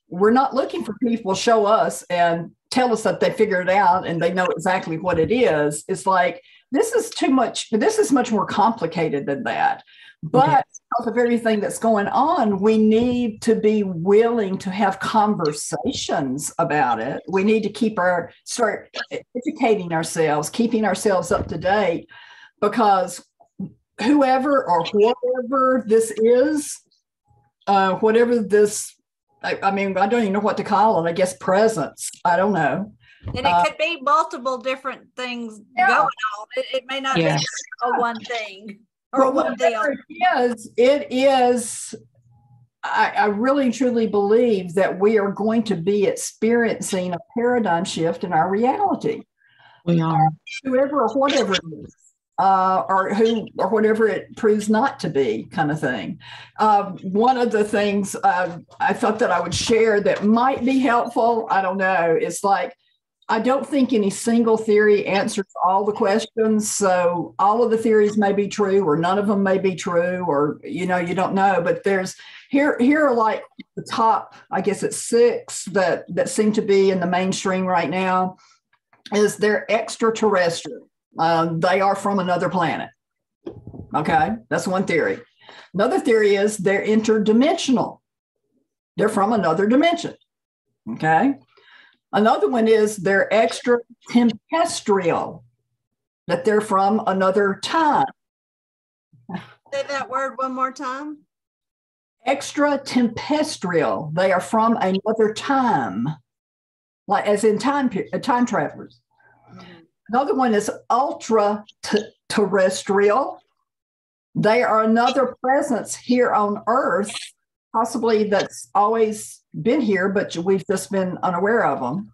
we're not looking for people to show us and tell us that they figured it out and they know exactly what it is. It's like, this is too much. This is much more complicated than that. But because of everything that's going on, we need to be willing to have conversations about it. We need to start educating ourselves, keeping ourselves up to date, because whoever or whatever this is, whatever this, I mean, I don't even know what to call it. I guess presence. I don't know. And it could be multiple different things going on. It may not be a one thing or one deal. It is. I really truly believe that we are going to be experiencing a paradigm shift in our reality. We are. Whoever or whatever it is. Or whatever it proves not to be, kind of thing. One of the things I thought that I would share that might be helpful, I don't know, it's like, I don't think any single theory answers all the questions. So all of the theories may be true, or none of them may be true, or, you don't know. But here are like the top, I guess it's 6 that seem to be in the mainstream right now, is they're extraterrestrial. They are from another planet. Okay, that's one theory. Another theory is they're interdimensional. They're from another dimension. Okay. Another one is they're extraterrestrial, that they're from another time. Say that word one more time. Extraterrestrial. They are from another time, like as in time travelers. Mm-hmm. Another one is ultra-terrestrial. They are another presence here on Earth, possibly that's always been here, but we've just been unaware of them.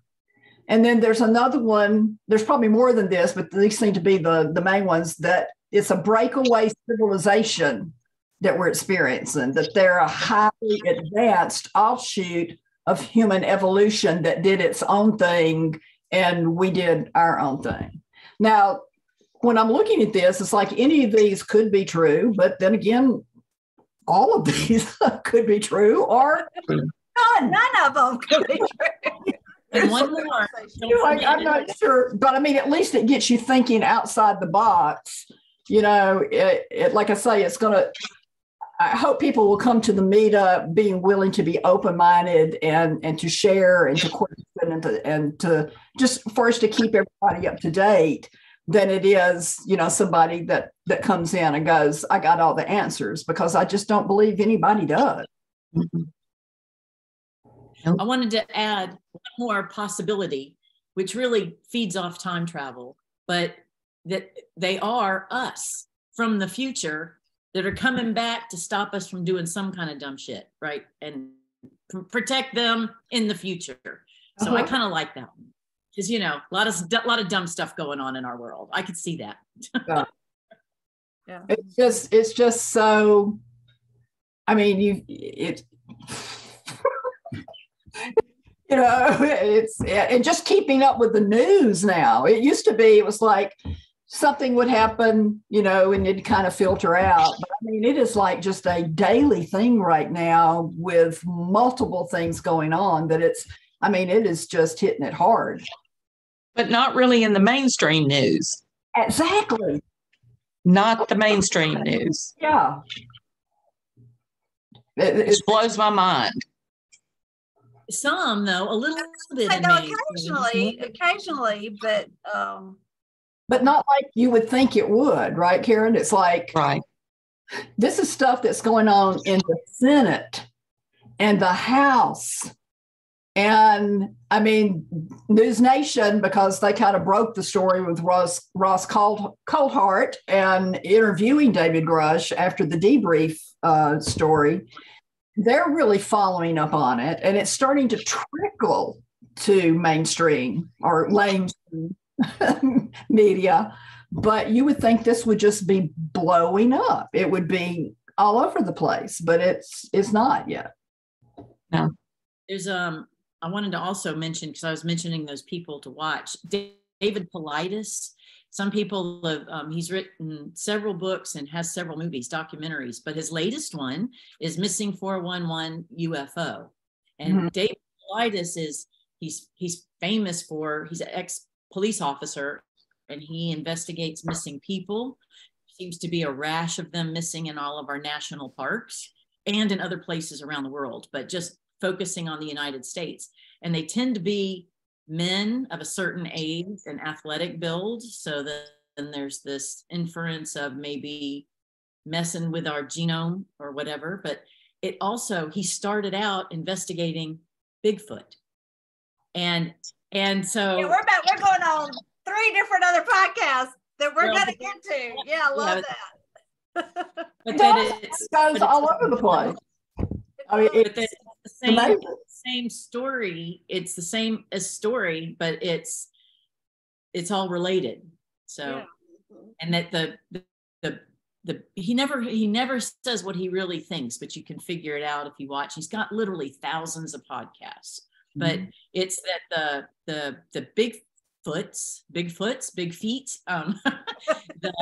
And then there's another one, there's probably more than this, but these seem to be the main ones, that it's a breakaway civilization that we're experiencing, that they're a highly advanced offshoot of human evolution that did its own thing, and we did our own thing. Now, when I'm looking at this, it's like any of these could be true, but then again, all of these could be true, or none of them could be true. And one more. I'm not sure, but I mean, at least it gets you thinking outside the box. Like I say, I hope people will come to the meetup being willing to be open-minded and to share and to question and to just first to keep everybody up to date than it is, somebody that comes in and goes, I got all the answers, because I just don't believe anybody does. Mm-hmm. I wanted to add one more possibility, which really feeds off time travel, but that they are us from the future that are coming back to stop us from doing some kind of dumb shit, right? And protect them in the future. So I kind of like that one, because a lot of dumb stuff going on in our world. I could see that. Yeah. It's just so. I mean, it's and just keeping up with the news now. It used to be, it was like something would happen, and it'd kind of filter out. But I mean, it is like just a daily thing right now with multiple things going on that it is just hitting it hard. But not really in the mainstream news. Exactly. Not the mainstream news. Yeah. It blows my mind. Some, though, a little bit. I know occasionally, but not like you would think it would, right, Karen? It's like, right. This is stuff that's going on in the Senate and the House. And I mean, News Nation, because they kind of broke the story with Ross Coulthart and interviewing David Grush after the debrief story, they're really following up on it. And it's starting to trickle to mainstream or mainstream media. But you would think this would just be blowing up. It would be all over the place, but it's not yet. No. There's I wanted to also mention, because I was mentioning those people to watch, David Paulides. Some people have, he's written several books and has several movies, documentaries, but his latest one is Missing 411 UFO. And David Paulides he's famous for, he's an ex-police officer, and he investigates missing people, seems to be a rash of them missing in all of our national parks and in other places around the world, but just focusing on the United States. And they tend to be men of a certain age and athletic build. So then there's this inference of maybe messing with our genome or whatever. But it also, he started out investigating Bigfoot. And so yeah, we're going on 3 different other podcasts that we're going to get to. Yeah, I love that. But it goes all over the place. I mean, it's the same story. It's the same as story, but it's all related. So, and that he never says what he really thinks, but you can figure it out if you watch. He's got literally thousands of podcasts, but it's that the big feet, that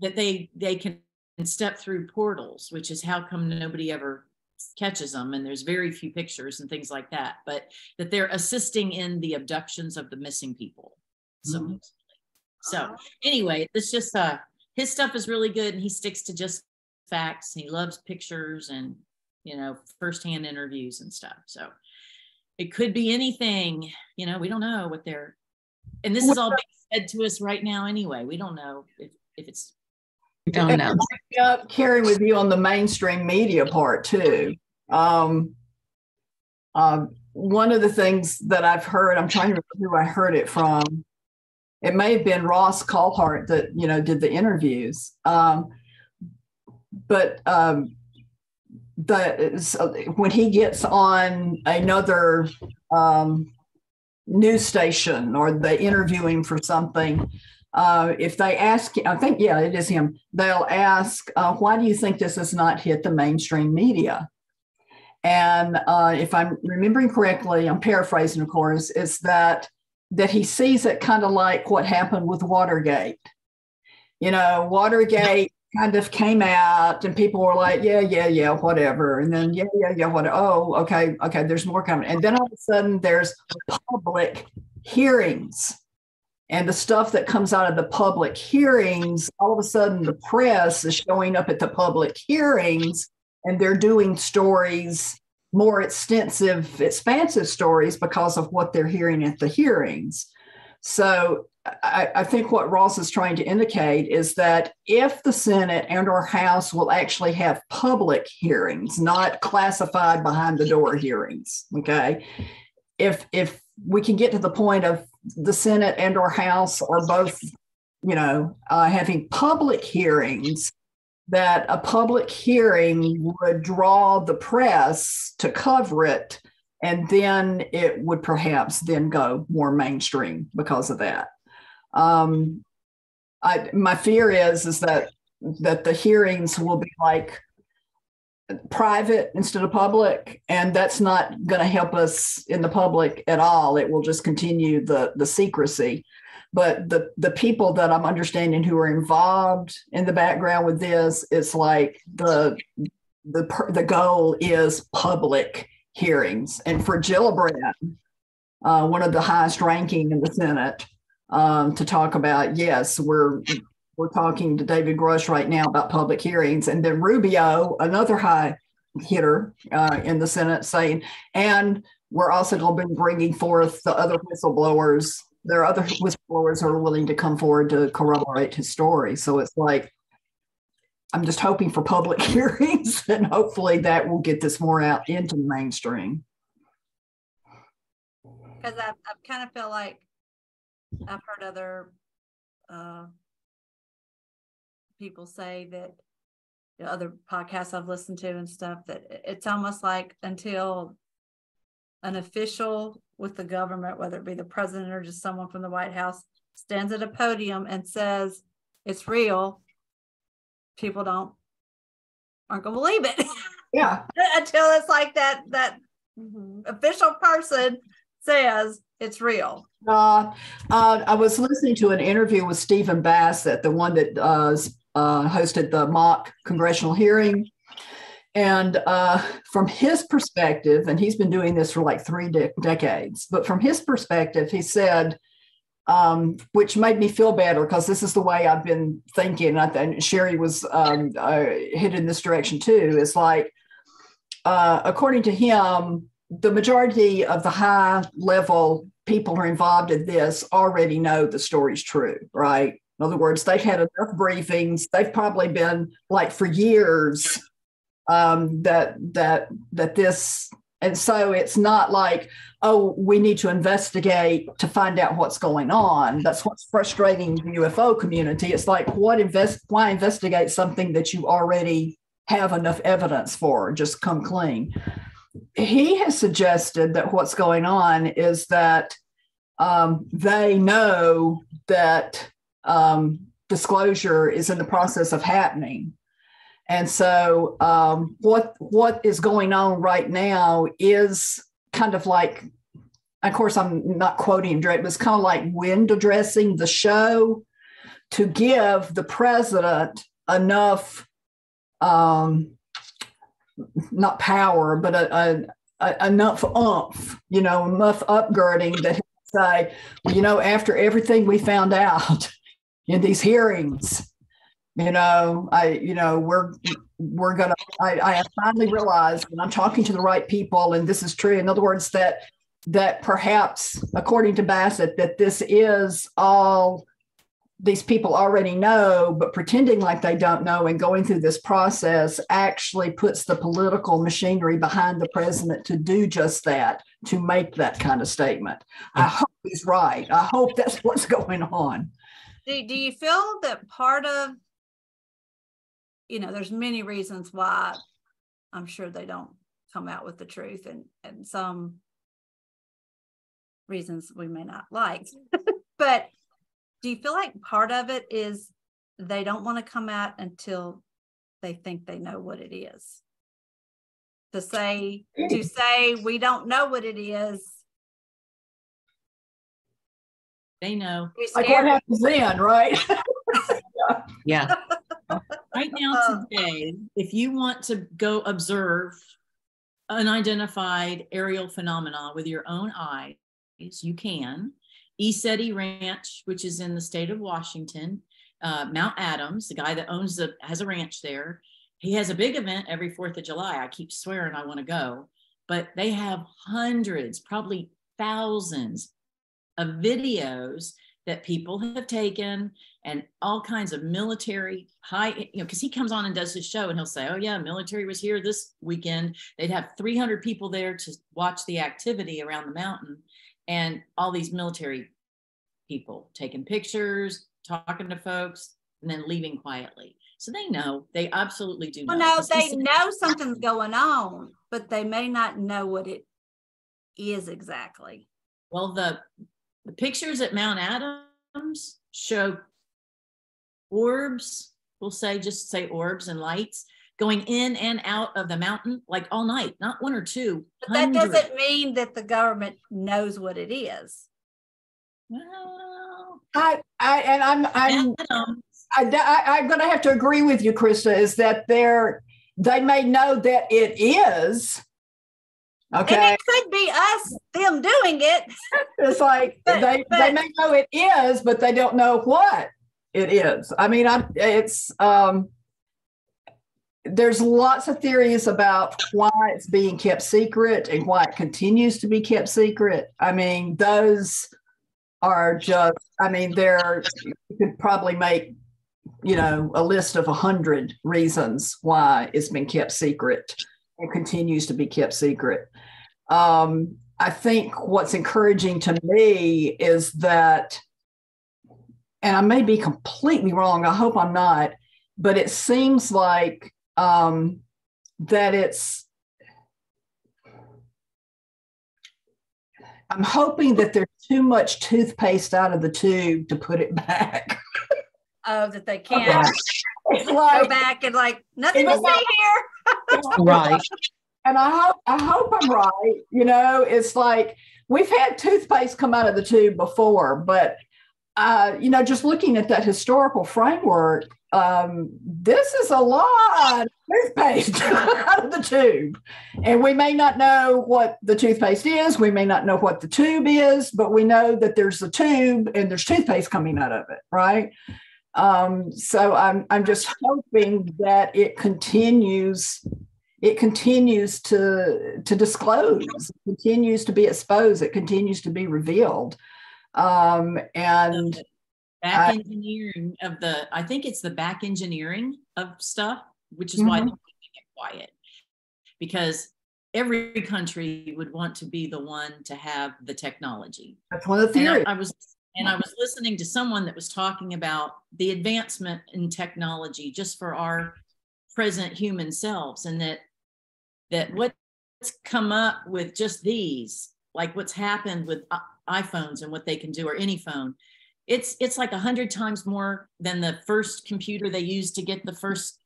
they can step through portals, which is how come nobody ever catches them, and there's very few pictures and things like that, but that they're assisting in the abductions of the missing people. So anyway, it's just his stuff is really good, and he sticks to just facts, and he loves pictures and firsthand interviews and stuff. So it could be anything, we don't know what they're, and this is all being fed to us right now anyway. We don't know if it's, we don't know. Carrie, with you on the mainstream media part too. One of the things that I've heard, I'm trying to remember who I heard it from. It may have been Ross Colhart that did the interviews, but when he gets on another news station or they interview him for something, if they ask, I think, it is him, they'll ask, why do you think this has not hit the mainstream media? And if I'm remembering correctly, I'm paraphrasing, of course, is that he sees it kind of like what happened with Watergate. Watergate kind of came out and people were like, yeah, whatever. And then, whatever. Oh, okay, there's more coming. And then all of a sudden there's public hearings. And the stuff that comes out of the public hearings, all of a sudden the press is showing up at the public hearings and they're doing stories, more extensive, expansive stories because of what they're hearing at the hearings. So I think what Ross is trying to indicate is that if the Senate and or House will actually have public hearings, not classified behind the door hearings, okay? If we can get to the point of the Senate and or House or both, having public hearings, that a public hearing would draw the press to cover it, and then it would perhaps then go more mainstream because of that. My fear is that the hearings will be like private instead of public, and that's not going to help us in the public at all. It will just continue the secrecy. But the people that I'm understanding who are involved in the background with this, it's like the goal is public hearings. And for Gillibrand, one of the highest ranking in the Senate, to talk about, yes, we're talking to David Grush right now about public hearings, and then Rubio, another high hitter in the Senate, saying, and we're also going to be bringing forth the other whistleblowers. There are other whistleblowers who are willing to come forward to corroborate his story. So it's like, I'm just hoping for public hearings, and hopefully that will get this more out into the mainstream. Because I kind of feel like I've heard other people say that, other podcasts I've listened to and stuff, that it's almost like until an official with the government, whether it be the president or just someone from the White House, stands at a podium and says it's real, people aren't gonna believe it. Yeah. Until it's like that official person says it's real. I was listening to an interview with Stephen Bassett, the one that hosted the mock congressional hearing. And from his perspective, and he's been doing this for like 3 decades, but from his perspective, he said, which made me feel better because this is the way I've been thinking. And Shari was hit in this direction too. It's like, according to him, the majority of the high level people who are involved in this already know the story's true, right? In other words, they've had enough briefings. They've probably been like for years that this, and so it's not like, oh, we need to investigate to find out what's going on. That's what's frustrating the UFO community. It's like, why investigate something that you already have enough evidence for? Just come clean. He has suggested that what's going on is that they know that disclosure is in the process of happening. And so what is going on right now is kind of like, of course, I'm not quoting direct, but it's kind of like window dressing the show to give the president enough, not power, but enough oomph, enough upgirding that he'll say, well, after everything we found out in these hearings, we're gonna. I have finally realized, and I'm talking to the right people, and this is true. In other words, that perhaps, according to Bassett, that this is all these people already know, but pretending like they don't know and going through this process actually puts the political machinery behind the president to do just that, to make that kind of statement. I hope he's right. I hope that's what's going on. Do you feel that part of, there's many reasons why I'm sure they don't come out with the truth, and some reasons we may not like, but do you feel like part of it is they don't want to come out until they think they know what it is? To say we don't know what it is. They know. Like what happens then, right? Yeah. Right now, today, if you want to go observe unidentified aerial phenomena with your own eyes, you can. ESETI Ranch, which is in the state of Washington, Mount Adams, the guy that has a ranch there, he has a big event every 4th of July. I keep swearing I want to go, but they have hundreds, probably thousands of videos that people have taken, and all kinds of military because he comes on and does his show and he'll say, oh yeah, military was here this weekend. They'd have 300 people there to watch the activity around the mountain, and all these military people taking pictures, talking to folks, and then leaving quietly. So they absolutely do know. Well, no, they know something's going on, but they may not know what it is exactly. Well, the pictures at Mount Adams show orbs, just say orbs and lights going in and out of the mountain like all night, not one or two. But that doesn't mean that the government knows what it is. Well, I'm going to have to agree with you, Krista, is that they may know that it is. Okay. And it could be them doing it. It's like they may know it is, but they don't know what it is. I mean, there's lots of theories about why it's being kept secret and why it continues to be kept secret. I mean, those are just, you could probably make, a list of 100 reasons why it's been kept secret and continues to be kept secret. I think what's encouraging to me is that, and I may be completely wrong, I hope I'm not, but it seems like that I'm hoping that there's too much toothpaste out of the tube to put it back. Oh, that they can't go back and nothing to see here. Right. And I hope I'm right. It's like we've had toothpaste come out of the tube before, but just looking at that historical framework, this is a lot of toothpaste out of the tube. And we may not know what the toothpaste is. We may not know what the tube is, but we know that there's a tube and there's toothpaste coming out of it, right? So I'm just hoping that it continues to disclose, it continues to be exposed, it continues to be revealed. And back engineering of I think it's the back engineering of stuff, which is why they're keeping it quiet, because every country would want to be the one to have the technology. That's one of the theories. And I was listening to someone that was talking about the advancement in technology just for our present human selves, and that what's come up with just these, like what's happened with iPhones and what they can do, or any phone, it's like 100 times more than the first computer they used to get the first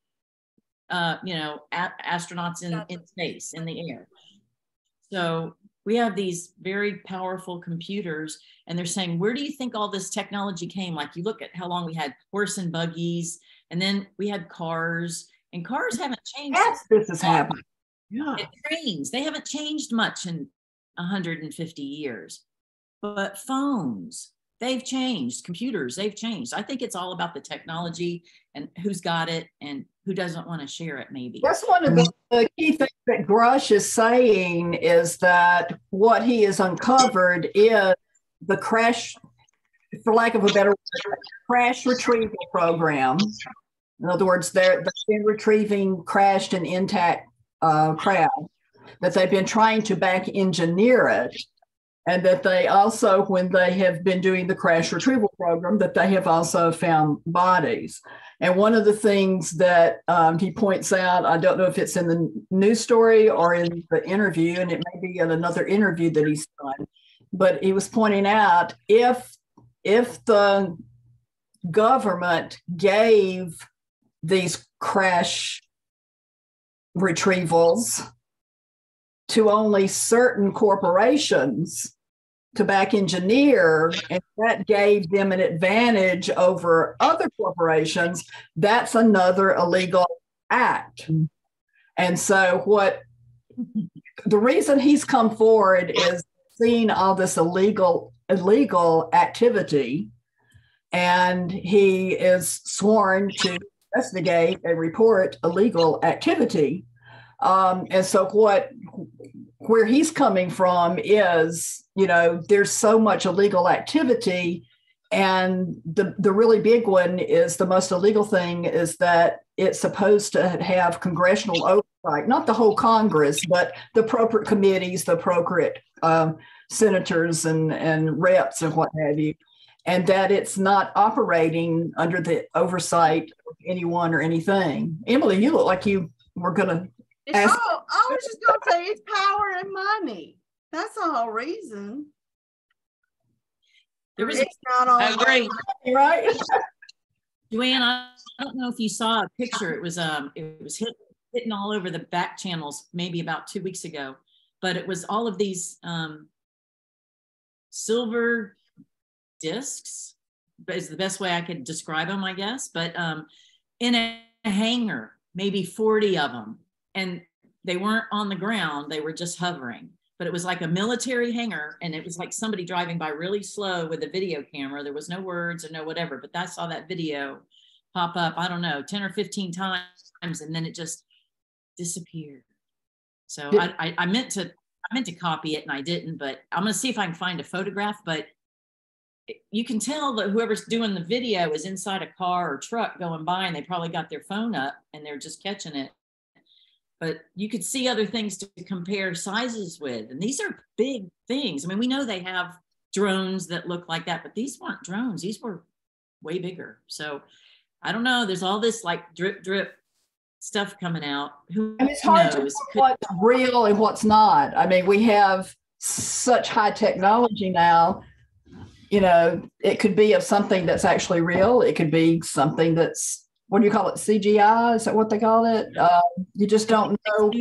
astronauts in space, in the air. So we have these very powerful computers, and they're saying, where do you think all this technology came? Like, you look at how long we had horse and buggies, and then we had cars, and cars haven't changed. Yes, this has happened. Yeah. And trains, they haven't changed much in 150 years. But phones, they've changed. Computers, they've changed. I think it's all about the technology and who's got it and who doesn't want to share it, maybe. That's one of the key things that Grush is saying, is that what he has uncovered is the crash, for lack of a better word, crash retrieval program. In other words, they've been retrieving crashed and intact craft, that they've been trying to back engineer it. And that they also, when they have been doing the crash retrieval program, that they have also found bodies. And one of the things that he points out, I don't know if it's in the news story or in the interview, and it may be in another interview that he's done, but he was pointing out, if the government gave these crash retrievals to only certain corporations to back engineer, and that gave them an advantage over other corporations, that's another illegal act. And so the reason he's come forward is seeing all this illegal activity, and he is sworn to investigate and report illegal activity. And so where he's coming from is, there's so much illegal activity, and the really big one is, the most illegal thing is that it's supposed to have congressional oversight, not the whole Congress, but the appropriate committees, the appropriate senators and reps and what have you, and that it's not operating under the oversight of anyone or anything. Emily, you look like you were going to ask. I was just going to say, it's power and money. That's the whole reason. It's not all. I agree. Right? Duann, I don't know if you saw a picture. It was hitting all over the back channels maybe about 2 weeks ago, but it was all of these silver discs, is the best way I could describe them, I guess, but in a hangar, maybe 40 of them, and they weren't on the ground, they were just hovering. But it was like a military hangar, and it was like somebody driving by really slow with a video camera. There was no words or no whatever, but I saw that video pop up, I don't know, 10 or 15 times, and then it just disappeared. So I meant to copy it and I didn't, but I'm gonna see if I can find a photograph. But you can tell that whoever's doing the video is inside a car or truck going by, and they probably got their phone up and they're just catching it. But you could see other things to compare sizes with. And these are big things. I mean, we know they have drones that look like that, but these weren't drones. These were way bigger. So I don't know. There's all this like drip, drip stuff coming out. Who and it's hard knows? To know what's real and what's not. I mean, we have such high technology now. It could be of something that's actually real. It could be something that's, what do you call it? CGI? Is that what they call it? You just don't know.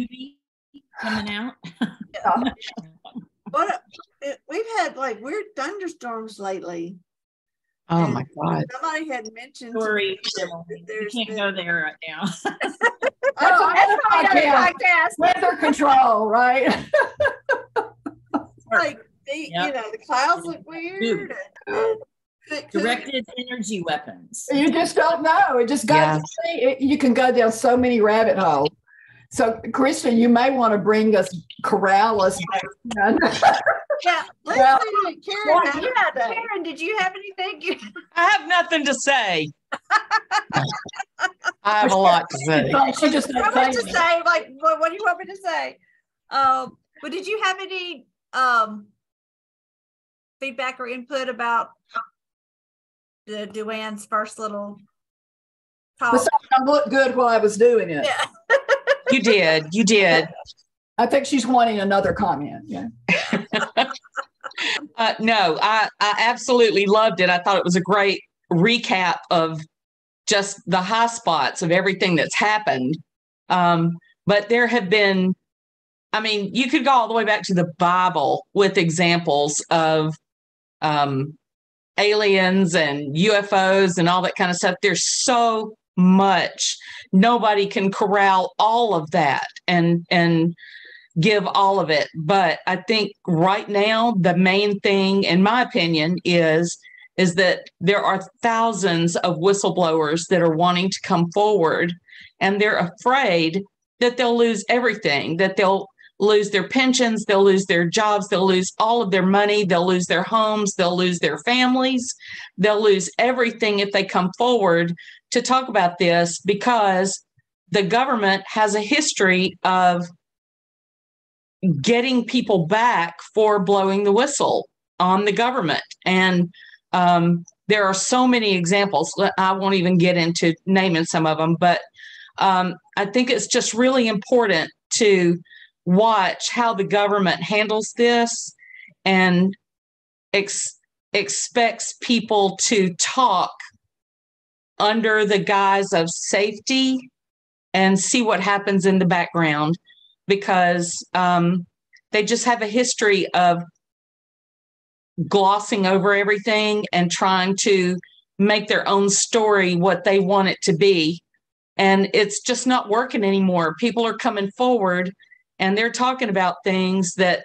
Coming out. But we've had like weird thunderstorms lately. Oh And my God. somebody had mentioned Story, that you there's can't been, go there right now. That's oh, another that's probably another podcast. podcast. Weather control, right? Like Yep. the clouds look weird. Directed energy weapons. You just don't know. It just goes. You can go down so many rabbit holes. So, Krista, you may want to bring us, corral us. Yeah, let's Well, see. Karen, did you have anything? I have nothing to say. I have a lot to say. She just What much to say? Like, what do you want me to say? But did you have any feedback or input about the Duann's first little talk? Besides, I looked good while I was doing it. Yeah. You did. I think she's wanting another comment. Yeah. No, I absolutely loved it. I thought it was a great recap of just the high spots of everything that's happened. But there have been, I mean, you could go all the way back to the Bible with examples of aliens and UFOs and all that kind of stuff. There's so much. Nobody can corral all of that and give all of it. But I think right now, the main thing, in my opinion, is that there are thousands of whistleblowers that are wanting to come forward, and they're afraid that they'll lose everything, that they'll lose their pensions, they'll lose their jobs, they'll lose all of their money, they'll lose their homes, they'll lose their families, they'll lose everything if they come forward to talk about this, because the government has a history of getting people back for blowing the whistle on the government. And there are so many examples. I won't even get into naming some of them, but I think it's just really important to watch how the government handles this and expects people to talk under the guise of safety and see what happens in the background, because they just have a history of glossing over everything and trying to make their own story what they want it to be. And it's just not working anymore. People are coming forward and they're talking about things that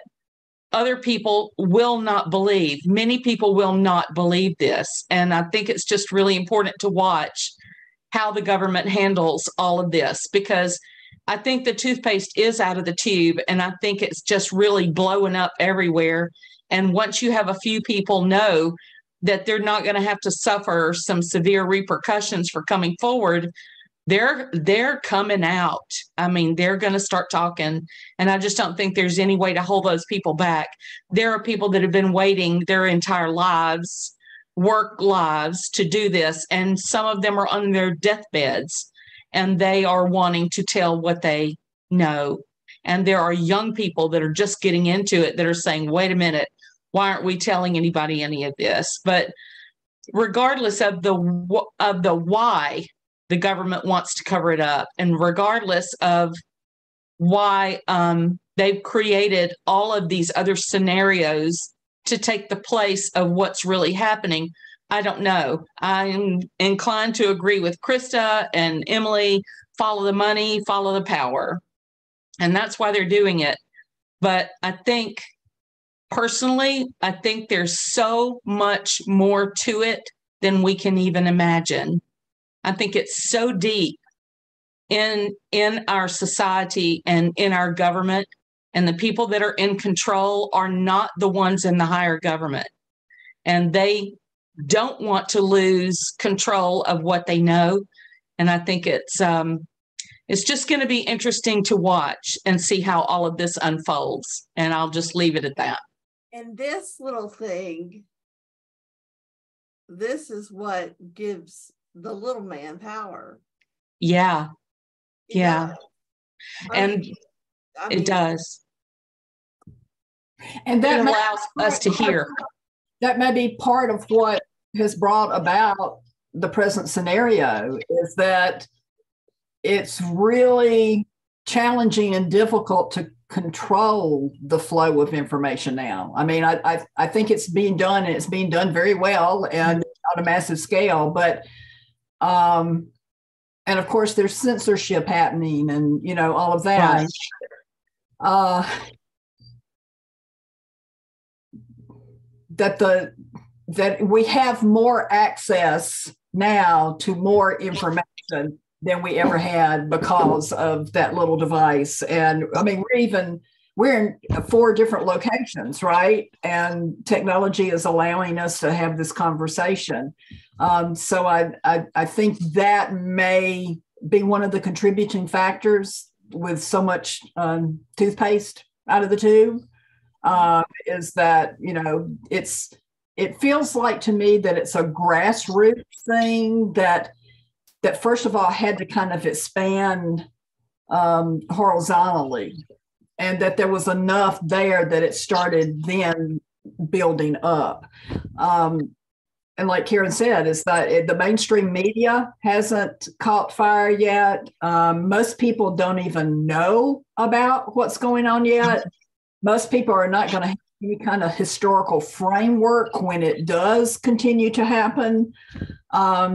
other people will not believe. Many people will not believe this. And I think it's just really important to watch how the government handles all of this, because I think the toothpaste is out of the tube, and I think it's just really blowing up everywhere. And once you have a few people know that they're not going to have to suffer some severe repercussions for coming forward, they're coming out. I mean, they're going to start talking, and I just don't think there's any way to hold those people back. There are people that have been waiting their entire lives, work lives, to do this, and some of them are on their deathbeds, and they are wanting to tell what they know. And there are young people that are just getting into it that are saying, wait a minute, why aren't we telling anybody any of this? But regardless of the why the government wants to cover it up, and regardless of why they've created all of these other scenarios to take the place of what's really happening, I don't know. I'm inclined to agree with Krista and Emily. Follow the money, follow the power. And that's why they're doing it. But I think, personally, I think there's so much more to it than we can even imagine. I think it's so deep in our society and in our government, and the people that are in control are not the ones in the higher government. And they don't want to lose control of what they know. And I think it's just going to be interesting to watch and see how all of this unfolds. And I'll just leave it at that. And this little thing, this is what gives the little man power. Yeah. Yeah. And it does. And that allows us to hear. That may be part of what has brought about the present scenario, is that it's really challenging and difficult to control the flow of information now. I mean, I think it's being done, and it's being done very well. And on a massive scale. But and of course, there's censorship happening, and all of that. That we have more access now to more information than we ever had because of that little device. And I mean, we're in 4 different locations, right? And technology is allowing us to have this conversation. So I think that may be one of the contributing factors with so much toothpaste out of the tube, is that, it feels like to me that it's a grassroots thing that first of all had to kind of expand horizontally, and that there was enough there that it started then building up. And like Karen said, is that the mainstream media hasn't caught fire yet. Most people don't even know about what's going on yet. Most people are not going to have any kind of historical framework when it does continue to happen.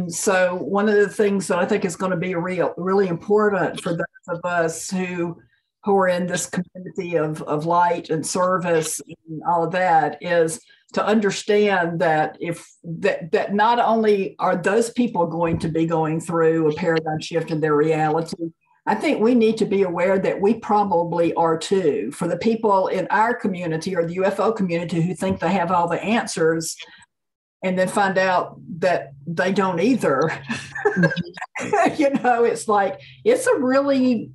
So one of the things that I think is going to be really important for those of us who are in this community of light and service and all of that is to understand that that not only are those people going to be going through a paradigm shift in their reality, I think we need to be aware that we probably are too. For the people in our community or the UFO community who think they have all the answers and then find out that they don't either, it's like, it's a really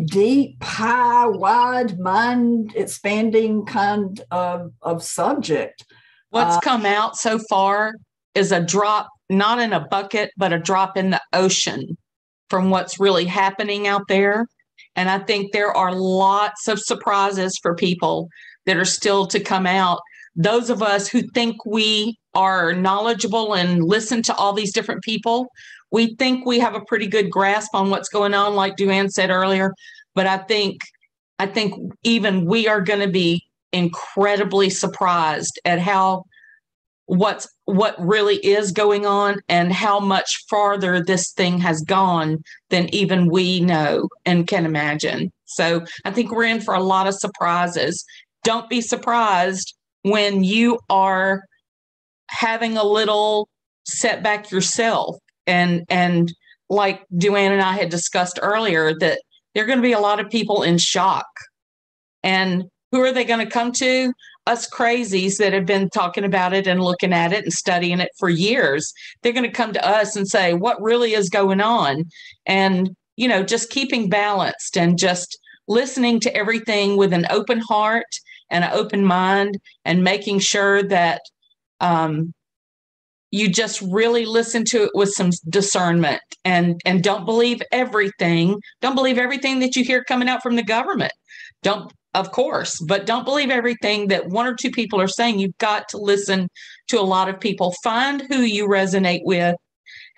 deep, high, wide, mind expanding kind of subject. What's come out so far is a drop, not in a bucket, but a drop in the ocean from what's really happening out there. And I think there are lots of surprises for people that are still to come out. Those of us who think we are knowledgeable and listen to all these different people, we think we have a pretty good grasp on what's going on, like Duann said earlier. But I think even we are going to be incredibly surprised at what really is going on and how much farther this thing has gone than even we know and can imagine. So I think we're in for a lot of surprises. Don't be surprised when you are having a little setback yourself. And like Duann and I had discussed earlier, that there are going to be a lot of people in shock. And who are they going to come to? Us crazies that have been talking about it and looking at it and studying it for years. They're going to come to us and say, what really is going on? And, just keeping balanced and just listening to everything with an open heart and an open mind, and making sure that you just really listen to it with some discernment, and don't believe everything. Don't believe everything that you hear coming out from the government. Of course, but don't believe everything that 1 or 2 people are saying. You've got to listen to a lot of people. Find who you resonate with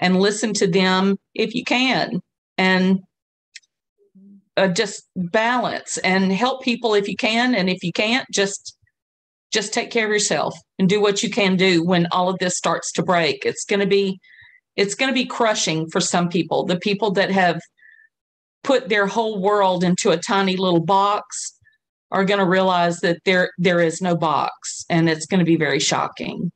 and listen to them if you can, and just balance and help people if you can. And if you can't, just take care of yourself and do what you can do when all of this starts to break. It's going to be crushing for some people. The people that have put their whole world into a tiny little box are going to realize that there is no box, and it's going to be very shocking.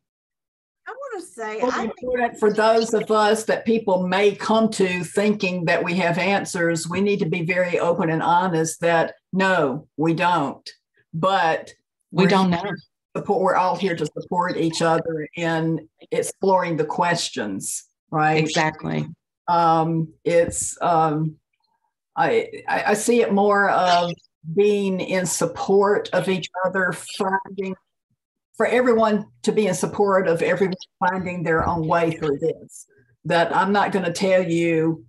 I want to say, important for those of us that people may come to thinking that we have answers, we need to be very open and honest that no, we don't. But we don't know. We're all here to support each other in exploring the questions, right? Exactly. I see it more of being in support of each other, for everyone to be in support of everyone finding their own way through this. That I'm not going to tell you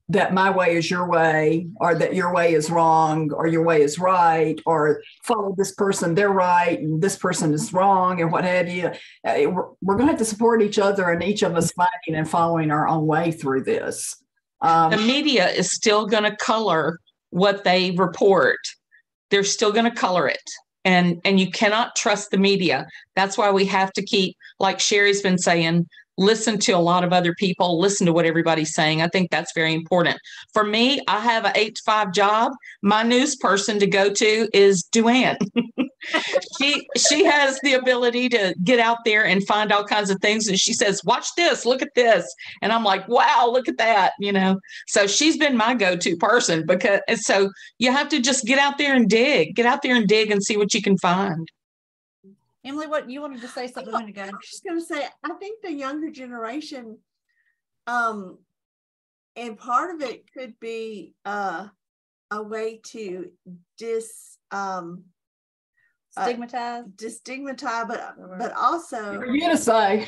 that my way is your way, or that your way is wrong, or your way is right, or follow this person, they're right, and this person is wrong, and what have you. We're going to have to support each other, and each of us finding and following our own way through this. The media is still going to color what they report. They're still going to color it. and you cannot trust the media. That's why we have to keep, like Shari's been saying, listen to a lot of other people, listen to what everybody's saying. I think that's very important. For me, I have an 8 to 5 job. My news person to go to is Duann. She has the ability to get out there and find all kinds of things. And she says, watch this, look at this. And I'm like, wow, look at that, So she's been my go-to person, so you have to just get out there and dig and see what you can find. Emily, what you wanted to say something a minute ago? I was just going to say, I think the younger generation, and part of it could be a way to destigmatize, but also for you to say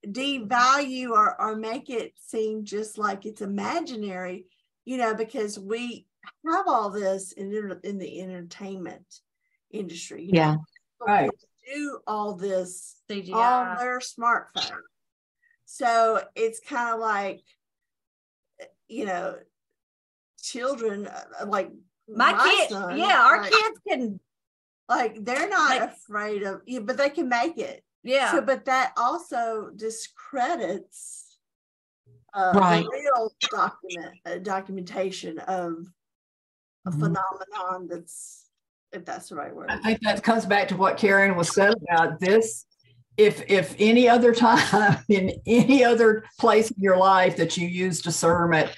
devalue or make it seem just like it's imaginary, because we have all this in the entertainment industry. Yeah. Right. Do all this CGI on their smartphone. So it's kind of like, children like my kids. son, Yeah, our kids can. Like they're not afraid of you, but they can make it. Yeah. So, but that also discredits Right. the real documentation of a phenomenon that's, if that's the right word. I think that comes back to what Karen was said about this. If any other time in any other place in your life that you use discernment,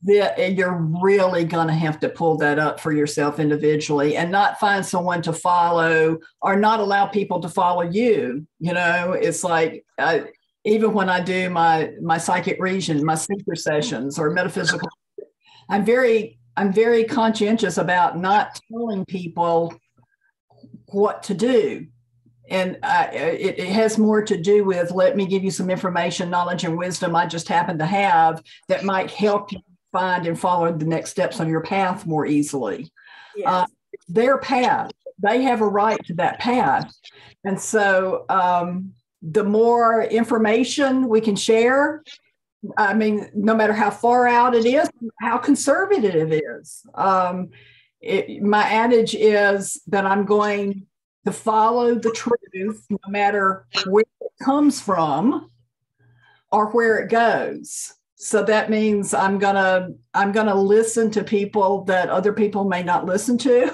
you're really going to have to pull that up for yourself individually and not find someone to follow or not allow people to follow you. It's like, even when I do my psychic region, my seeker sessions or metaphysical, I'm very conscientious about not telling people what to do. And it has more to do with, let me give you some information, knowledge, and wisdom I just happen to have that might help you find and follow the next steps on your path more easily. Yes. Their path, they have a right to that path. And so the more information we can share, no matter how far out it is, how conservative it is. My adage is that I'm going to follow the truth no matter where it comes from or where it goes. So that means I'm gonna listen to people that other people may not listen to,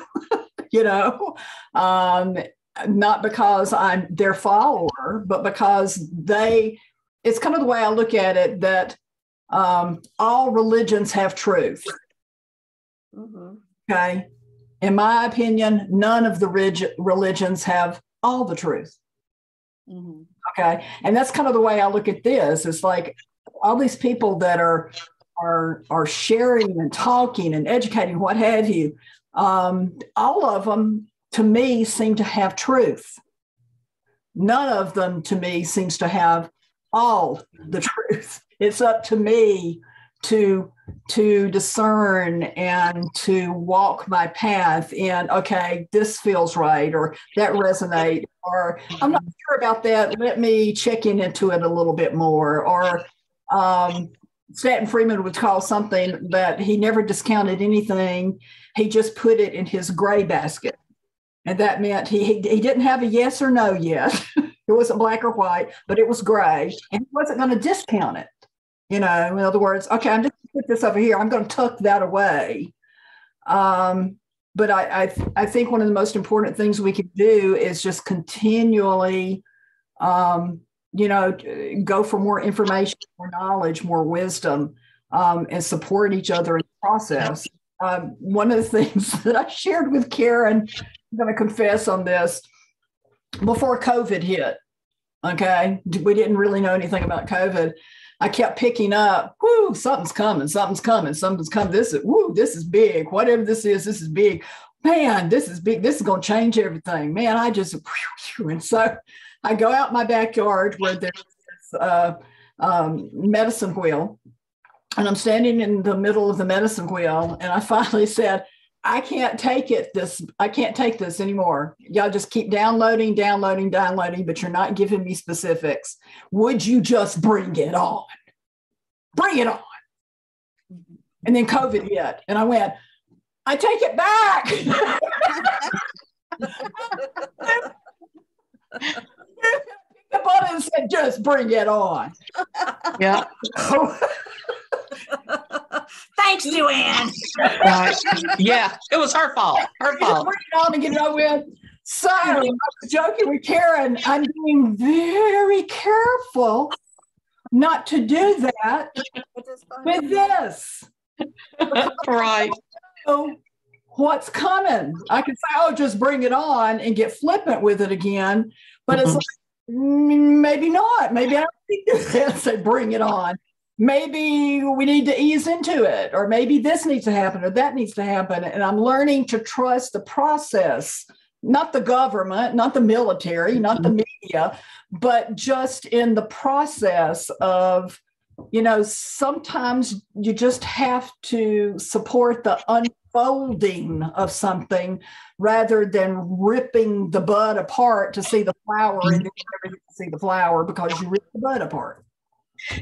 not because I'm their follower, but because it's kind of the way I look at it, that all religions have truth. Mm-hmm. Okay. In my opinion, none of the religions have all the truth. Mm-hmm. Okay. And that's kind of the way I look at this. It's like all these people that are sharing and talking and educating, what have you, all of them to me seem to have truth. None of them to me seems to have all the truth. It's up to me to discern and to walk my path and, okay, this feels right, or that resonates, or I'm not sure about that, let me check into it a little bit more. Or Stanton Friedman would call something that he never discounted anything, he just put it in his gray basket. And that meant he didn't have a yes or no yet. It wasn't black or white, but it was gray, and he wasn't going to discount it. In other words, okay, I'm just going to put this over here, I'm going to tuck that away. But I think one of the most important things we can do is just continually, go for more information, more knowledge, more wisdom, and support each other in the process. One of the things that I shared with Karen, I'm going to confess on this, before COVID hit, okay, we didn't really know anything about COVID. I kept picking up, something's coming. This is big. Whatever this is big. Man, this is big. This is going to change everything. Man, and so I go out my backyard where there's this medicine wheel, and I'm standing in the middle of the medicine wheel, and I finally said, I can't take this anymore. Y'all just keep downloading, but you're not giving me specifics. Would you just bring it on? Bring it on. And then COVID hit, and I went, I take it back. The button said, just bring it on. Yeah. Thanks, Duann. Right. Yeah, it was her fault. Her fault. Bring it on and get it over with. So I was joking with Karen. I'm being very careful not to do that with this. Right. So what's coming? I can say, oh, just bring it on and get flippant with it again. But it's like, maybe not. Maybe I don't need to do that. Say, bring it on. Maybe we need to ease into it, or maybe this needs to happen, or that needs to happen. And I'm learning to trust the process, not the government, not the military, not the media, but just in the process of, you know, sometimes you just have to support the unfolding of something rather than ripping the bud apart to see the flower and you never get to see the flower because you ripped the bud apart.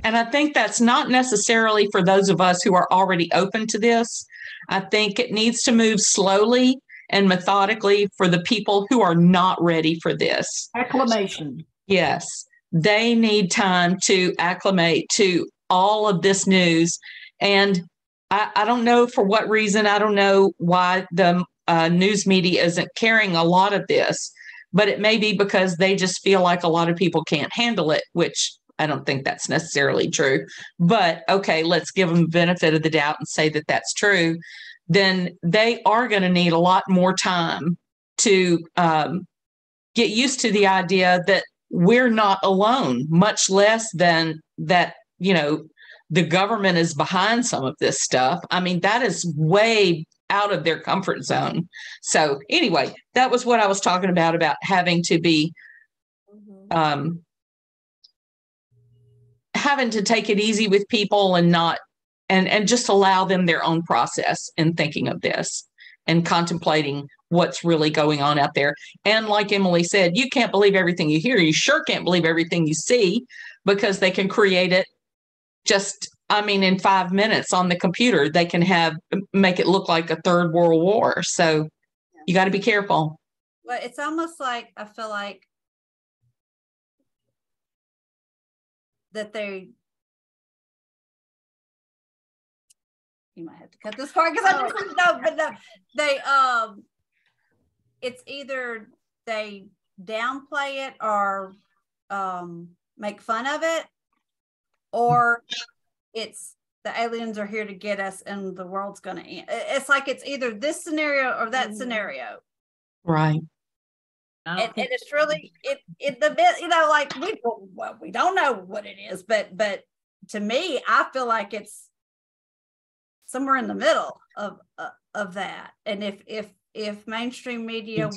And I think that's not necessarily for those of us who are already open to this. I think it needs to move slowly and methodically for the people who are not ready for this. Acclimation. Yes, they need time to acclimate to all of this news. And I don't know for what reason. I don't know why the news media isn't carrying a lot of this, but it may be because they just feel like a lot of people can't handle it, which I don't think that's necessarily true. But okay, let's give them the benefit of the doubt and say that that's true. Then they are going to need a lot more time to get used to the idea that we're not alone, much less than that, you know, the government is behind some of this stuff. I mean, that is way out of their comfort zone. So anyway, that was what I was talking about having to be, having to take it easy with people and not, and just allow them their own process in thinking of this and contemplating what's really going on out there. And like Emily said, you can't believe everything you hear. You sure can't believe everything you see, because they can create it just, I mean, in 5 minutes on the computer. They can make it look like a third world war. So you got to be careful. Well, it's almost like, I feel like that you might have to cut this part because I just know, but no, they it's either they downplay it or make fun of it, or it's the aliens are here to get us and the world's going to end. It's like it's either this scenario or that scenario, right? And it's really it the bit, you know, like we don't know what it is, but to me, I feel like it's somewhere in the middle of that. And if mainstream media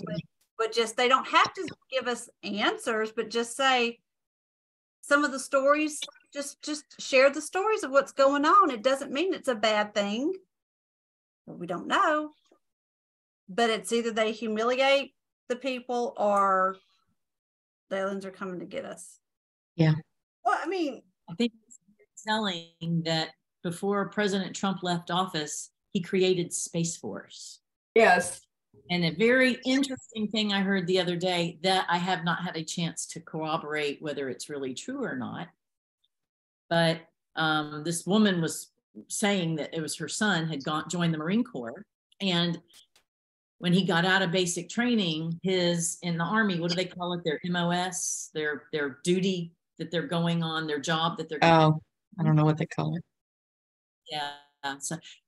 would just, they don't have to give us answers, but just say some of the stories, just share the stories of what's going on. It doesn't mean it's a bad thing, but we don't know. But it's either they humiliate the people or the aliens are coming to get us. Yeah. Well, I mean, I think it's telling that before President Trump left office, he created Space Force. Yes. And a very interesting thing I heard the other day that I have not had a chance to corroborate whether it's really true or not. But this woman was saying that it was her son had joined the Marine Corps. And when he got out of basic training, in the Army, what do they call it? Their MOS, their duty that they're going on, their job that they're going on. I don't know what they call it. Yeah.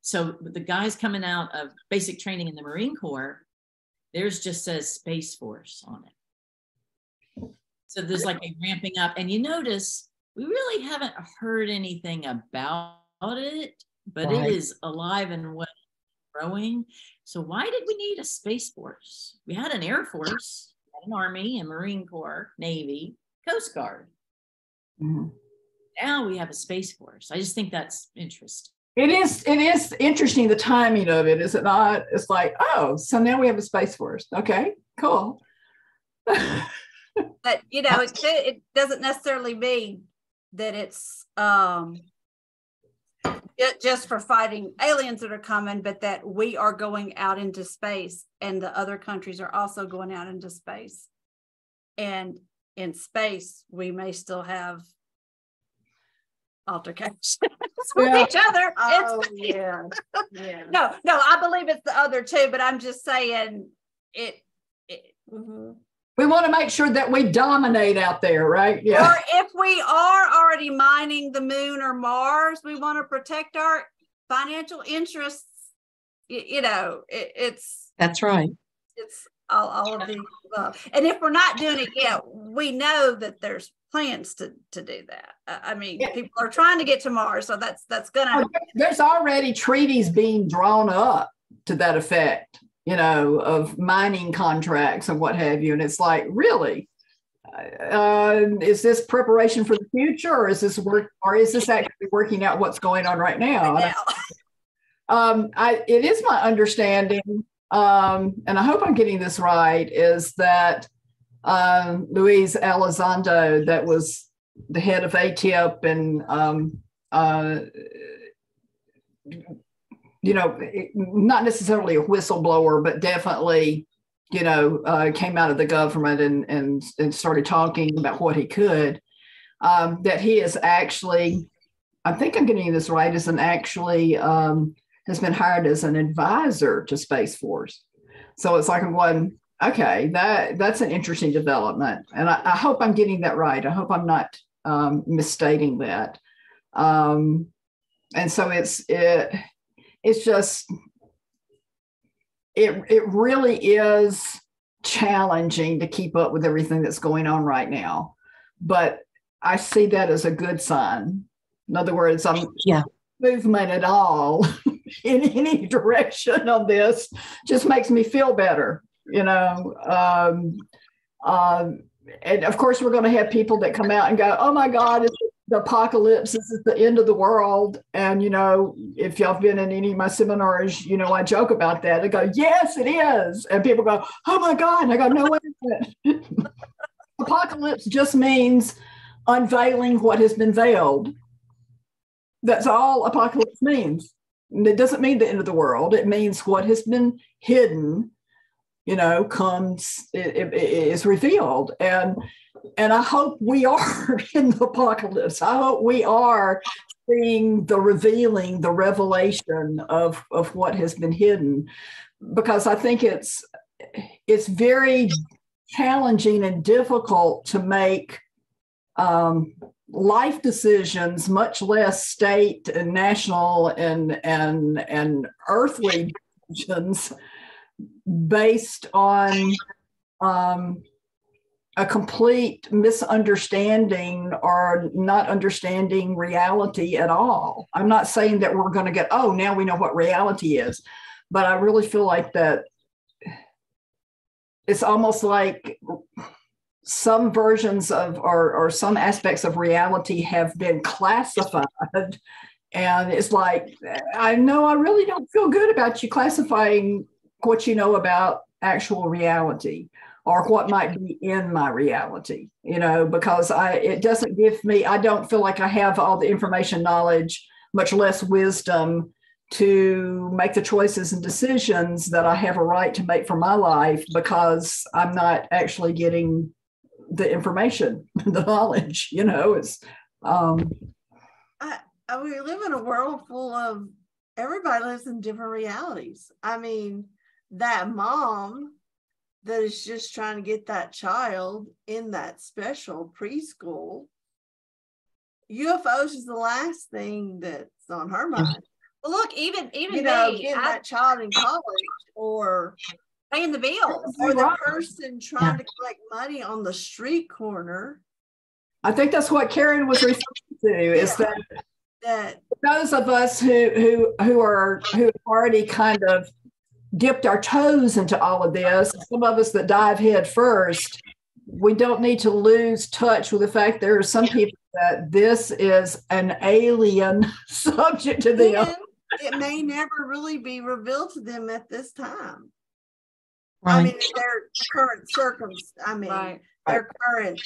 So the guys coming out of basic training in the Marine Corps, theirs just says Space Force on it. So there's like a ramping up. And you notice we really haven't heard anything about it, but It is alive and well, growing. So why did we need a Space Force? We had an Air Force, an Army, a Marine Corps, Navy, Coast Guard. Mm-hmm. Now we have a Space Force. I just think that's interesting. It is interesting, the timing of it, is it not? It's like, oh, so now we have a Space Force. Okay, cool. But, you know, it doesn't necessarily mean that it's just for fighting aliens that are coming, but that we are going out into space and the other countries are also going out into space. And in space, we may still have altercations with each other. Oh, yeah. No, I believe it's the other two, but I'm just saying it We want to make sure that we dominate out there, right? Yeah. Or if we are already mining the moon or Mars, we want to protect our financial interests. That's right. It's all of the above. And if we're not doing it yet, we know that there's plans to do that. I mean, people are trying to get to Mars, so that's gonna happen. There's already treaties being drawn up to that effect, of mining contracts and what have you. And it's like, really, is this preparation for the future, or is this actually working out what's going on right now? It is my understanding, and I hope I'm getting this right, is that Luis Elizondo, that was the head of ATIP, and not necessarily a whistleblower, but definitely, came out of the government and started talking about what he could, that he is actually, I think I'm getting this right, has been hired as an advisor to Space Force. So it's like I'm going, okay, that's an interesting development. And I hope I'm getting that right. I hope I'm not misstating that. And so it's just, it really is challenging to keep up with everything that's going on right now. But I see that as a good sign. In other words, movement at all in any direction on this just makes me feel better, and of course we're going to have people that come out and go, oh my God, it's the apocalypse, this is the end of the world. And if y'all have been in any of my seminars, I joke about that. I go, yes, it is. And people go, oh my God. And I go, no, wait a minute. Apocalypse just means unveiling what has been veiled. That's all apocalypse means. And it doesn't mean the end of the world. It means what has been hidden, is revealed. And I hope we are in the apocalypse. I hope we are seeing the revelation of what has been hidden, because I think it's very challenging and difficult to make life decisions, much less state and national and earthly decisions, based on a complete misunderstanding or not understanding reality at all. I'm not saying that we're going to get, now we know what reality is, but I really feel like that it's almost like some versions of or some aspects of reality have been classified. And it's like, I know I really don't feel good about you classifying what you know about actual reality or what might be in my reality, because it doesn't give me, I don't feel like I have all the information, knowledge, much less wisdom to make the choices and decisions that I have a right to make for my life, because I'm not actually getting the information, the knowledge, it's we live in a world full of, everybody lives in different realities. I mean, that mom that is just trying to get that child in that special preschool, UFOs is the last thing that's on her mind. Well, look, even getting that child in college, or paying the bills, or the person trying to collect money on the street corner. I think that's what Karen was referring to, is that those of us who have already kind of dipped our toes into all of this, some of us that dive head first, we don't need to lose touch with the fact there are some people that this is an alien subject to them. And it may never really be revealed to them at this time. Right. I mean, their current circumstances. I mean, their current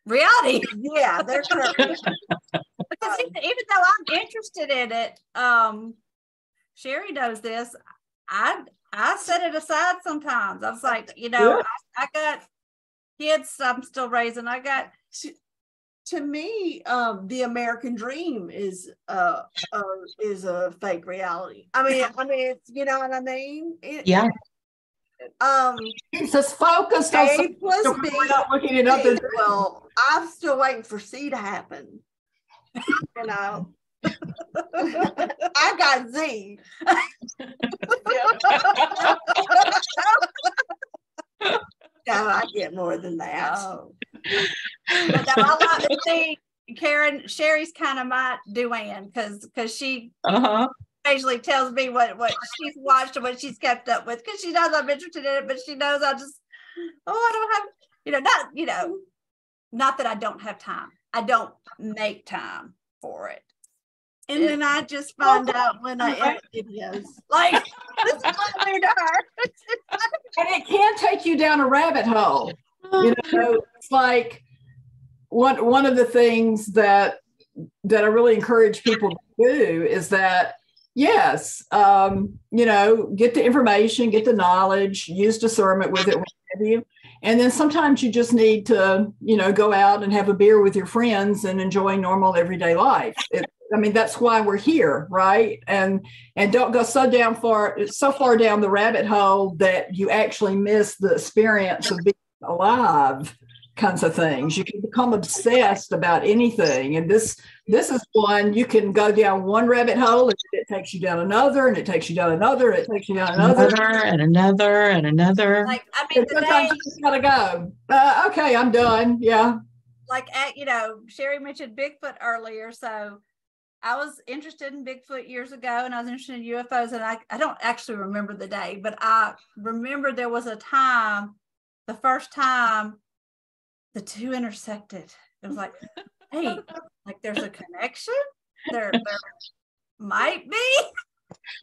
reality. Yeah, they're Because even though I'm interested in it, Shari knows this. I set it aside sometimes. I was like, I got kids I'm still raising. I got. To me, the American dream is a fake reality. I mean, it's, you know what I mean? Yeah. It's just focused on A plus B. We're not looking it up. Well, I'm still waiting for C to happen. You know, I got Z. No, I get more than that. Oh. But no, I love to see Karen. Shari's kind of my Duann because she occasionally tells me what she's watched and what she's kept up with, because she knows I'm interested in it, but she knows I don't have, not that I don't have time. I don't make time for it. And then I just find out when I edit videos. Like, this is what we're doing. And it can take you down a rabbit hole. It's like one of the things that I really encourage people to do is that, yes, get the information, get the knowledge, use discernment with it, what have you. And then sometimes you just need to, go out and have a beer with your friends and enjoy normal everyday life. That's why we're here, right? And don't go so far down the rabbit hole that you actually miss the experience of being alive, kinds of things. You can become obsessed about anything. And this is one, you can go down one rabbit hole and it takes you down another, and it takes you down another, and it takes you down another. And another. Like, sometimes you just gotta go. Okay, I'm done. Yeah. Like, Shari mentioned Bigfoot earlier. So I was interested in Bigfoot years ago, and I was interested in UFOs, and I don't actually remember the day, but I remember there was a time, the first time the two intersected. It was like, hey, like there's a connection. There might be.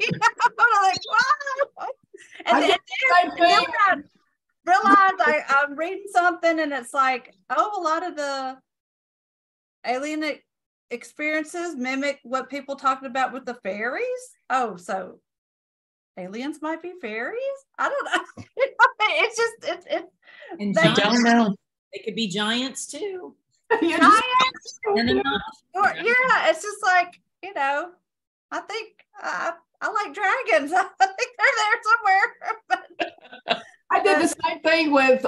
I'm like, wow. And then I realized I'm reading something, and it's like, a lot of the alien experiences mimic what people talked about with the fairies. Oh, so aliens might be fairies? I don't know. It's just And they giants, don't know. They could be giants too. giants. And enough. Yeah, it's just like, I think I like dragons. I think they're there somewhere. I did the same thing with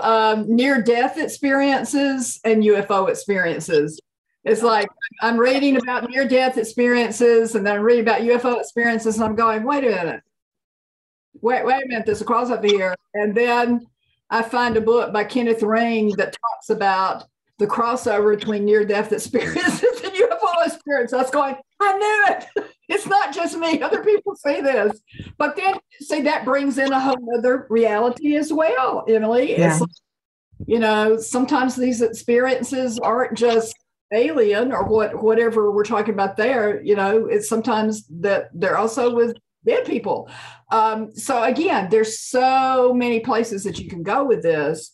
near-death experiences and UFO experiences. It's like I'm reading about near-death experiences, and then I'm reading about UFO experiences, and I'm going, wait a minute, there's a crossover here. And then I find a book by Kenneth Ring that talks about the crossover between near-death experiences and UFO experiences. I was going, I knew it. It's not just me. Other people say this. But then, see, that brings in a whole other reality as well, Emily. Yeah. It's like, sometimes these experiences aren't just alien or whatever we're talking about there. It's sometimes that they're also with dead people. So again, there's so many places that you can go with this.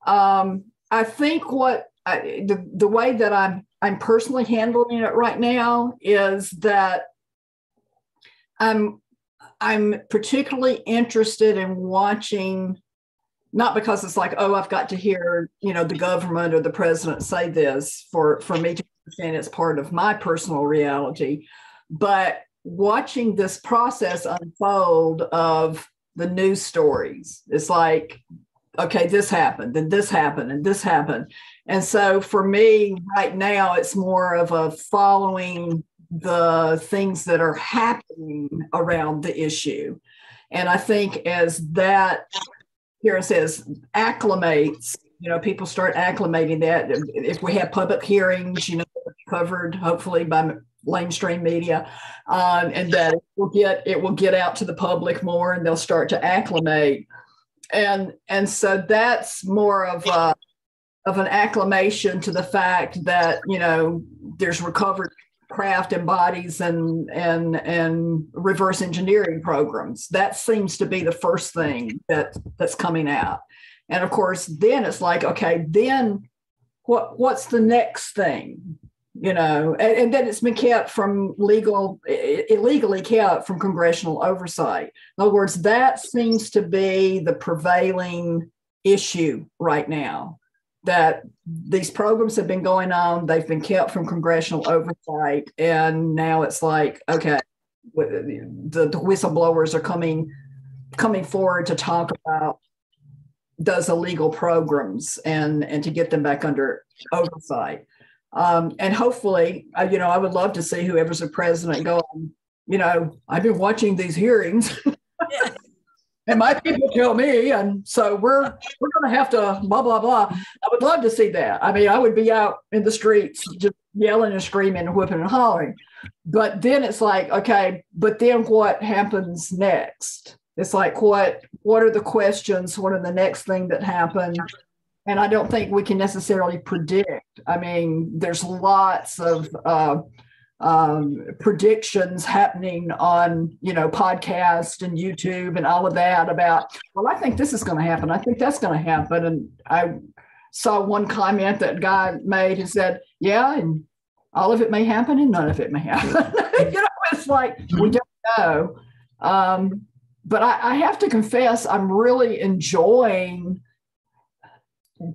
I think the way that I'm personally handling it right now is that I'm particularly interested in watching, not because it's like, I've got to hear, the government or the president say this for me to understand it's part of my personal reality, but watching this process unfold of the news stories. It's like, okay, this happened, and this happened, and this happened. And so for me right now, it's more of a following the things that are happening around the issue. And I think as that, here it says, acclimates, people start acclimating that. If we have public hearings, covered hopefully by mainstream media, and that it will get out to the public more, and they'll start to acclimate. And so that's more of an acclimation to the fact that, there's recovered craft and bodies and reverse engineering programs. That seems to be the first thing that's coming out. And of course, then it's like, okay, then what's the next thing? You know, and then it's been kept from illegally kept from congressional oversight. In other words, that seems to be the prevailing issue right now, that these programs have been going on, they've been kept from congressional oversight, and now it's like, okay, the whistleblowers are coming forward to talk about those illegal programs and to get them back under oversight. And hopefully, you know, I would love to see whoever's the president go, you know, I've been watching these hearings and my people tell me, and so we're going to have to blah, blah, blah. I would love to see that. I mean, I would be out in the streets just yelling and screaming and whooping and hollering. But then it's like, okay, but then what happens next? It's like, what are the questions? What are the next thing that happen? And I don't think we can necessarily predict. I mean, there's lots of predictions happening on, you know, podcast and YouTube and all of that about, well, I think this is going to happen. I think that's going to happen. And I saw one comment that guy made and said, yeah, and all of it may happen and none of it may happen. You know, it's like, we don't know. But I have to confess, I'm really enjoying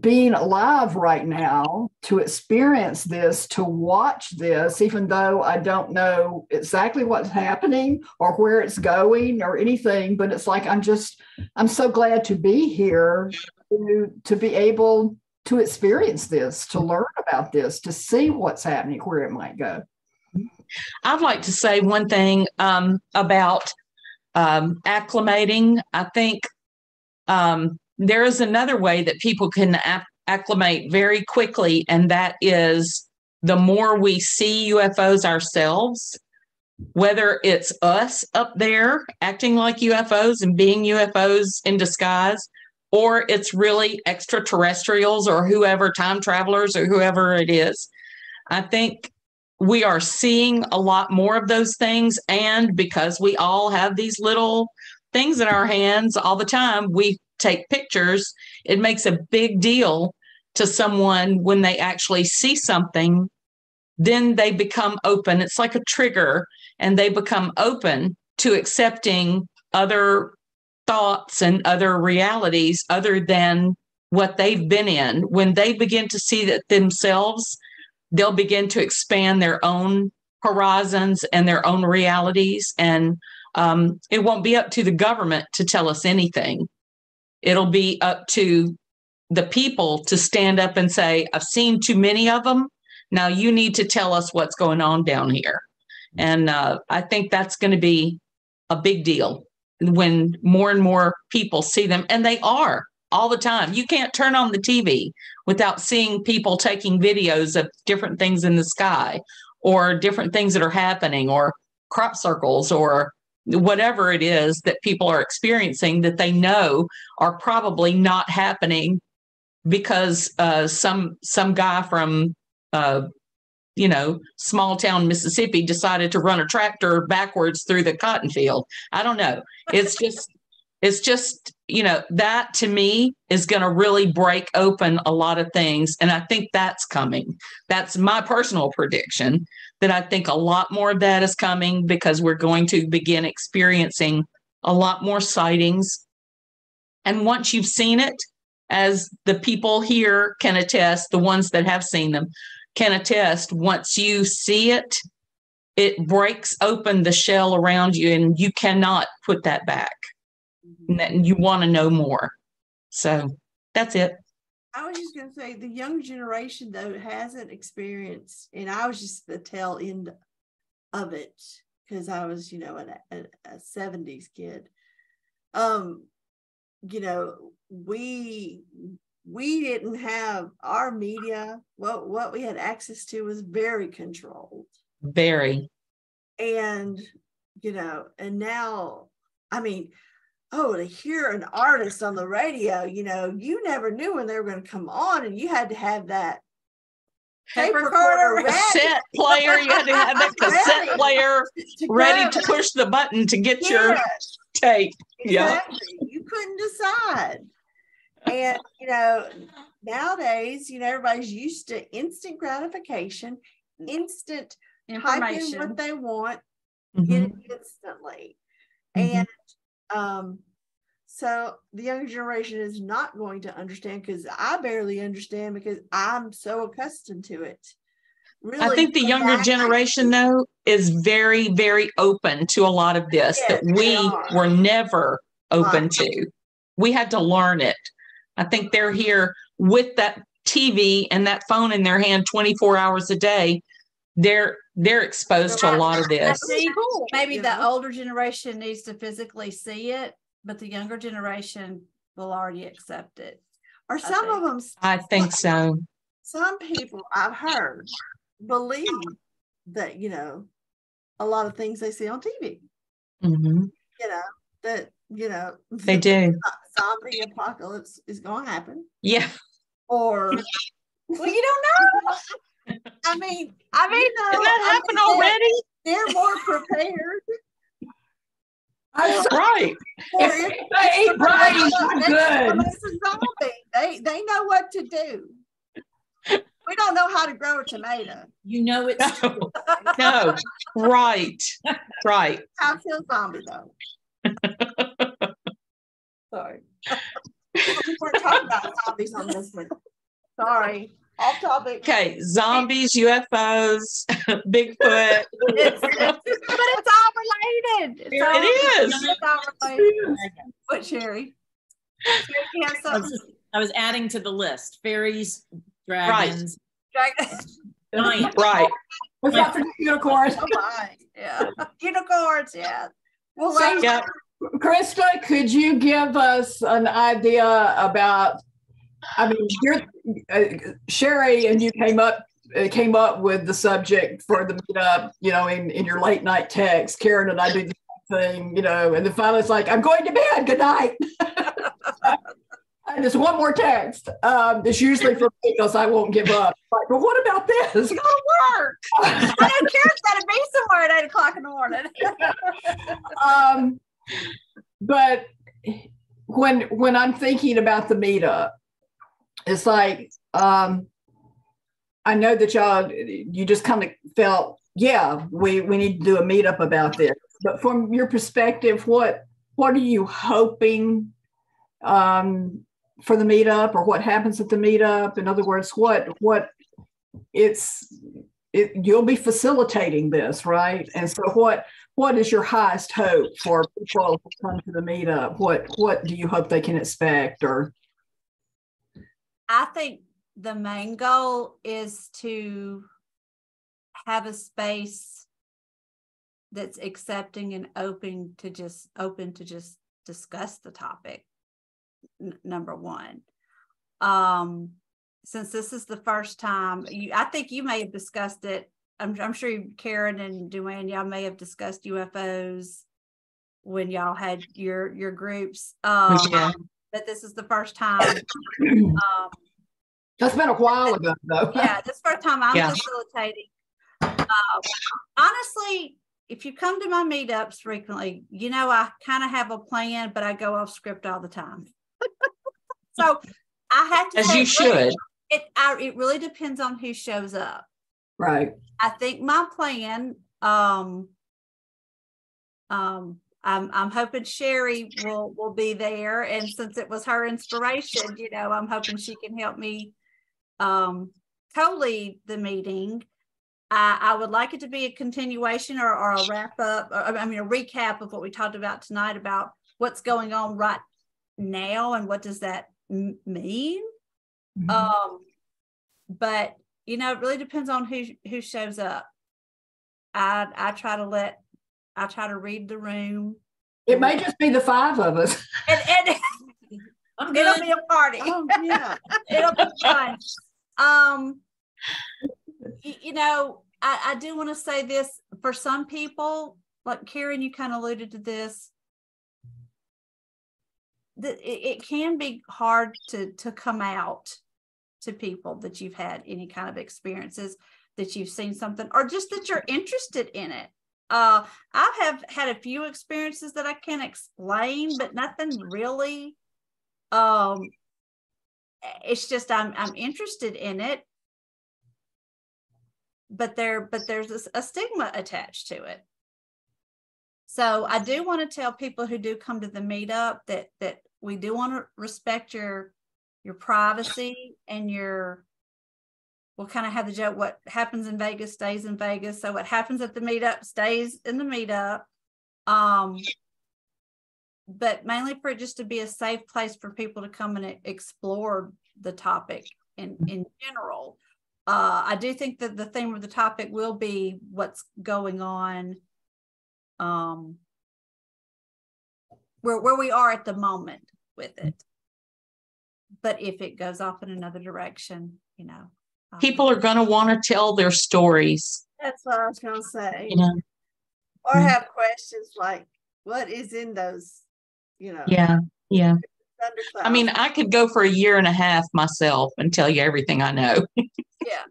being alive right now to experience this, to watch this, even though I don't know exactly what's happening or where it's going or anything. But it's like, I'm so glad to be here to be able to experience this, to learn about this, to see what's happening, where it might go. I'd like to say one thing about acclimating. I think there is another way that people can acclimate very quickly, and that is the more we see UFOs ourselves, whether it's us up there acting like UFOs and being UFOs in disguise, or it's really extraterrestrials or whoever, time travelers or whoever it is. I think we are seeing a lot more of those things, and because we all have these little things in our hands all the time, we take pictures. It makes a big deal to someone when they actually see something. Then they become open. It's like a trigger, and they become open to accepting other thoughts and other realities other than what they've been in. When they begin to see that themselves, they'll begin to expand their own horizons and their own realities. And it won't be up to the government to tell us anything. It'll be up to the people to stand up and say, I've seen too many of them. Now you need to tell us what's going on down here. And I think that's going to be a big deal when more and more people see them. And they are all the time. You can't turn on the TV without seeing people taking videos of different things in the sky or different things that are happening, or crop circles, or whatever it is that people are experiencing that they know are probably not happening because some guy from small town Mississippi decided to run a tractor backwards through the cotton field. I don't know. It's just that to me is going to really break open a lot of things. And I think that's coming. That's my personal prediction, that I think a lot more of that is coming, because we're going to begin experiencing a lot more sightings. And once you've seen it, as the people here can attest, the ones that have seen them can attest, once you see it, it breaks open the shell around you and you cannot put that back. And you want to know more. So that's it. I was just going to say, the younger generation, though, hasn't experienced, and I was just the tail end of it because I was, a 70s kid. We didn't have our media. What we had access to was very controlled. Very. And, and now, to hear an artist on the radio, you never knew when they were going to come on, and you had to have that tape recorder ready. Cassette player. You had to have that cassette player ready to push the button to get your tape. Exactly. Yeah. You couldn't decide. And, nowadays, everybody's used to instant gratification, instant type in what they want, get it instantly. And so the younger generation is not going to understand, because I barely understand because I'm so accustomed to it. Really, I think the younger generation, though, is very, very open to a lot of this that we were never open to. We had to learn it. I think they're here with that TV and that phone in their hand 24 hours a day. They're exposed to a lot of this. I think maybe the older generation needs to physically see it, but the younger generation will already accept it. Or some of them. I think so. Some people I've heard believe that, a lot of things they see on TV. That, they do. Zombie apocalypse is going to happen. Yeah. Or, well, you don't know. I mean, did that happen already? They're more prepared. Right. They know what to do. We don't know how to grow a tomato. It's true. No. Right. Right. I feel zombie though. Sorry. We weren't talking about zombies on this one. Sorry. Off topic. Okay. Zombies, UFOs, Bigfoot. But it's all related. It's all related. What, Sherry? I was adding to the list. Fairies, dragons. Right. Right. What's that for unicorns? Oh my. Yeah. Unicorns, yeah. Well, So, Krista, could you give us an idea about, you're, Shari and you came up with the subject for the meetup, in your late night text. Karen and I do the same thing, and then finally it's like, I'm going to bed, good night. And there's one more text. It's usually for me because I won't give up. Like, but what about this? It's gonna work. I know Karen's gotta be somewhere at 8 o'clock in the morning. But when I'm thinking about the meetup, it's like I know that you just kind of felt, we need to do a meetup about this. But from your perspective, what are you hoping for the meetup, or what happens at the meetup? In other words, you'll be facilitating this, right? And so what is your highest hope for people who come to the meetup? What do you hope they can expect? Or I think the main goal is to have a space that's accepting and open to just discuss the topic. Number one, since this is the first time, I think you may have discussed it. I'm sure Karen and Duann, y'all may have discussed UFOs when y'all had your groups. But this is the first time. That's been a while ago, though. Yeah, this first time I'm facilitating. Honestly, if you come to my meetups frequently, I kind of have a plan, but I go off script all the time. So I have to. As you should. It really depends on who shows up. Right. I think my plan. I'm hoping Shari will be there, and since it was her inspiration, I'm hoping she can help me co-lead the meeting. I would like it to be a continuation or a wrap up, a recap of what we talked about tonight about what's going on right now and what does that mean. But it really depends on who shows up. I try to read the room. It may just be the five of us. And it'll be a party. Oh, yeah. It'll be fun. I do want to say this for some people, like Karen, you kind of alluded to this, that it can be hard to come out to people that you've had any kind of experiences, that you've seen something, or just that you're interested in it. I have had a few experiences that I can't explain, but nothing really it's just I'm interested in it, but there's a stigma attached to it. So I do want to tell people who do come to the meetup that we do want to respect your privacy and we'll kind of have the joke, what happens in Vegas stays in Vegas. So what happens at the meetup stays in the meetup. But mainly for it just to be a safe place for people to come and explore the topic in general. I do think that the theme of the topic will be what's going on where we are at the moment with it. But if it goes off in another direction, people are going to want to tell their stories. That's what I was going to say. Or have questions like, what is in those, Yeah. I mean, I could go for a year and a half myself and tell you everything I know. Yeah.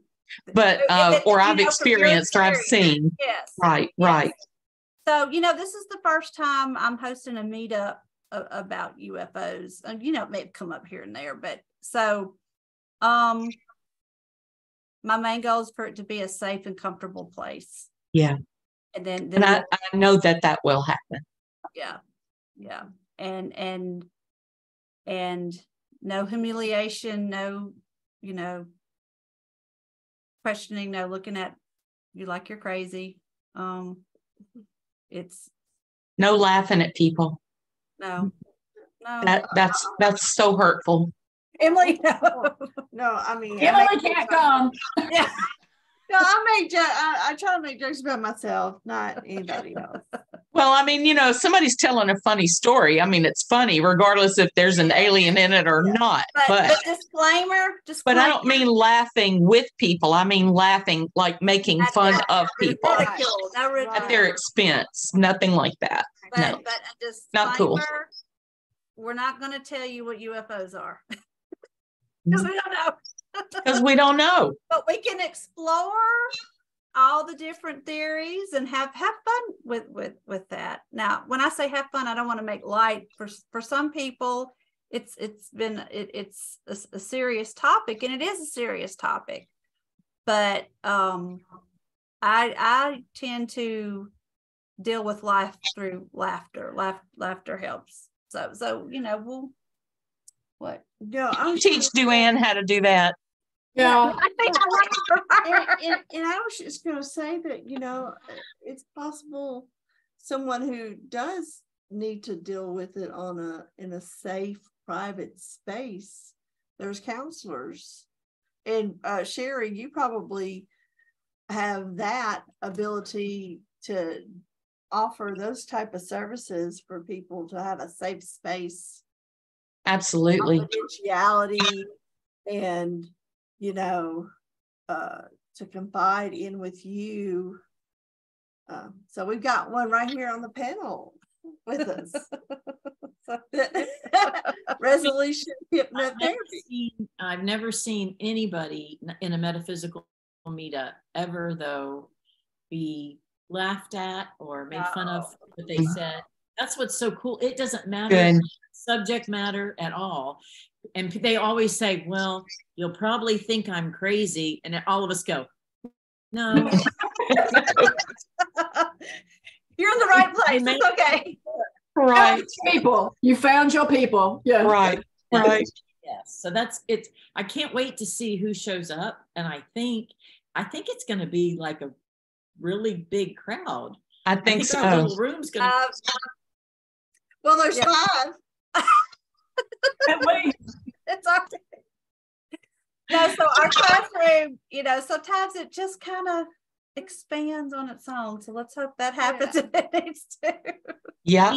But, or I've experienced or I've seen. Yes. Right. So, this is the first time I'm hosting a meetup about UFOs. And, it may have come up here and there, but so, my main goal is for it to be a safe and comfortable place. Yeah. And then I know that will happen. Yeah. And no humiliation, no, questioning, no looking at you like you're crazy. It's no laughing at people. No. That's so hurtful. Emily, no, I mean Emily can't come. Yeah. No, I try to make jokes about myself, not anybody else. Well, I mean, somebody's telling a funny story. I mean, it's funny regardless if there's an alien in it or not. But disclaimer. But I don't mean laughing with people. I mean laughing, like making fun of people at their expense. Nothing like that. But just not cool. We're not going to tell you what UFOs are because we don't know. Because we don't know. But we can explore all the different theories and have fun with that. Now, when I say have fun, I don't want to make light. For some people, it's a serious topic, and it is a serious topic. But I tend to deal with life through laughter. Laughter helps. So we'll what? No, I teach Duann how to do that. Yeah. I think and I was just going to say that, it's possible someone who does need to deal with it in a safe, private space, there's counselors. And Shari, you probably have that ability to offer those type of services for people to have a safe space. Absolutely. Confidentiality and to confide in with you. So we've got one right here on the panel with us. Resolution hypnotherapy. I've never seen anybody in a metaphysical meetup ever, though, be laughed at or made fun of what they said. That's what's so cool. It doesn't matter subject matter at all. And they always say, well, you'll probably think I'm crazy. And all of us go, no. You're in the right place. It's okay. Right. People. You found your people. Yeah. Right. Yes. So that's it. I can't wait to see who shows up. And I think it's going to be like a really big crowd. I think so. Our little room's going to well, there's 5. It's our no, so our classroom, sometimes it just kind of expands on its own. So let's hope that happens if it needs to. Yeah.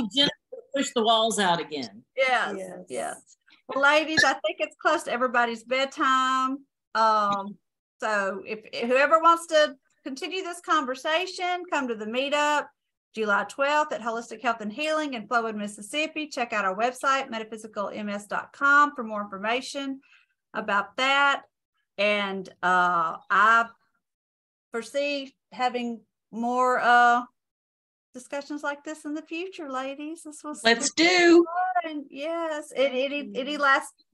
Push the walls out again. Yes. Well, ladies, I think it's close to everybody's bedtime. So if whoever wants to continue this conversation, come to the meetup July 12th at Holistic Health and Healing in Flowood, Mississippi. Check out our website, metaphysicalms.com, for more information about that. And I foresee having more discussions like this in the future, ladies. This was Let's do. fun. Yes, any last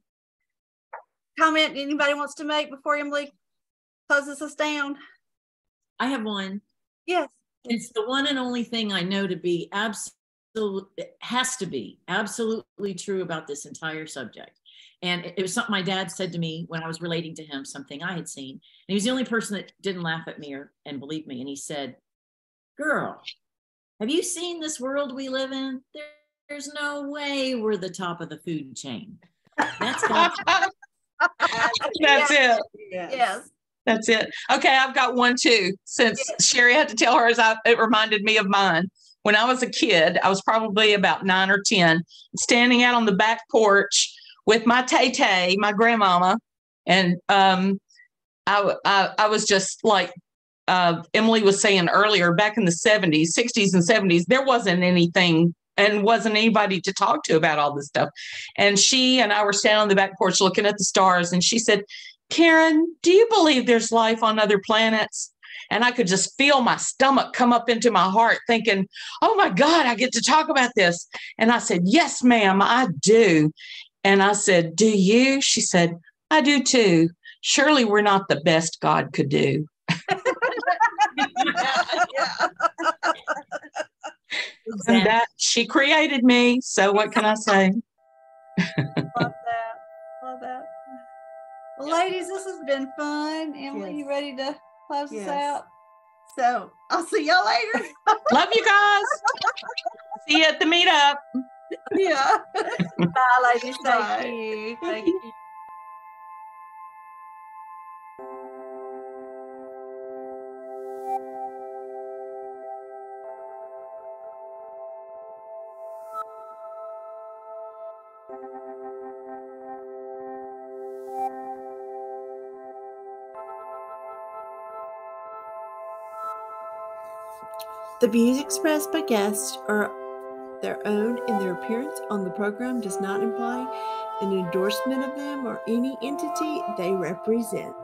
comment anybody wants to make before Emily closes us down? I have one. Yes. It's the one and only thing I know to be has to be absolutely true about this entire subject. And it was something my dad said to me when I was relating to him something I had seen. And he was the only person that didn't laugh at me and believe me. And he said, "Girl, have you seen this world we live in? There's no way we're the top of the food chain." That's That's it. Yes. That's it. Okay, I've got one too. Since Shari had to tell hers, it reminded me of mine. When I was a kid, I was probably about 9 or 10, standing out on the back porch with my Tay-Tay, my grandmama, and I was just like Emily was saying earlier, back in the 70s, 60s and 70s, there wasn't anything and wasn't anybody to talk to about all this stuff. And she and I were standing on the back porch looking at the stars, and she said, "Karen, do you believe there's life on other planets?" And I could just feel my stomach come up into my heart thinking, oh my God, I get to talk about this. And I said, "Yes, ma'am, I do." And I said, "Do you?" She said, "I do too. Surely we're not the best God could do." And that she created me. So what can I say? Love that. Love that. Well, ladies, this has been fun. Emily, you ready to close us out? So I'll see y'all later. Love you guys. See you at the meetup. Yeah. Bye, ladies. Bye. Thank you. Thank you. The views expressed by guests are their own, and their appearance on the program does not imply an endorsement of them or any entity they represent.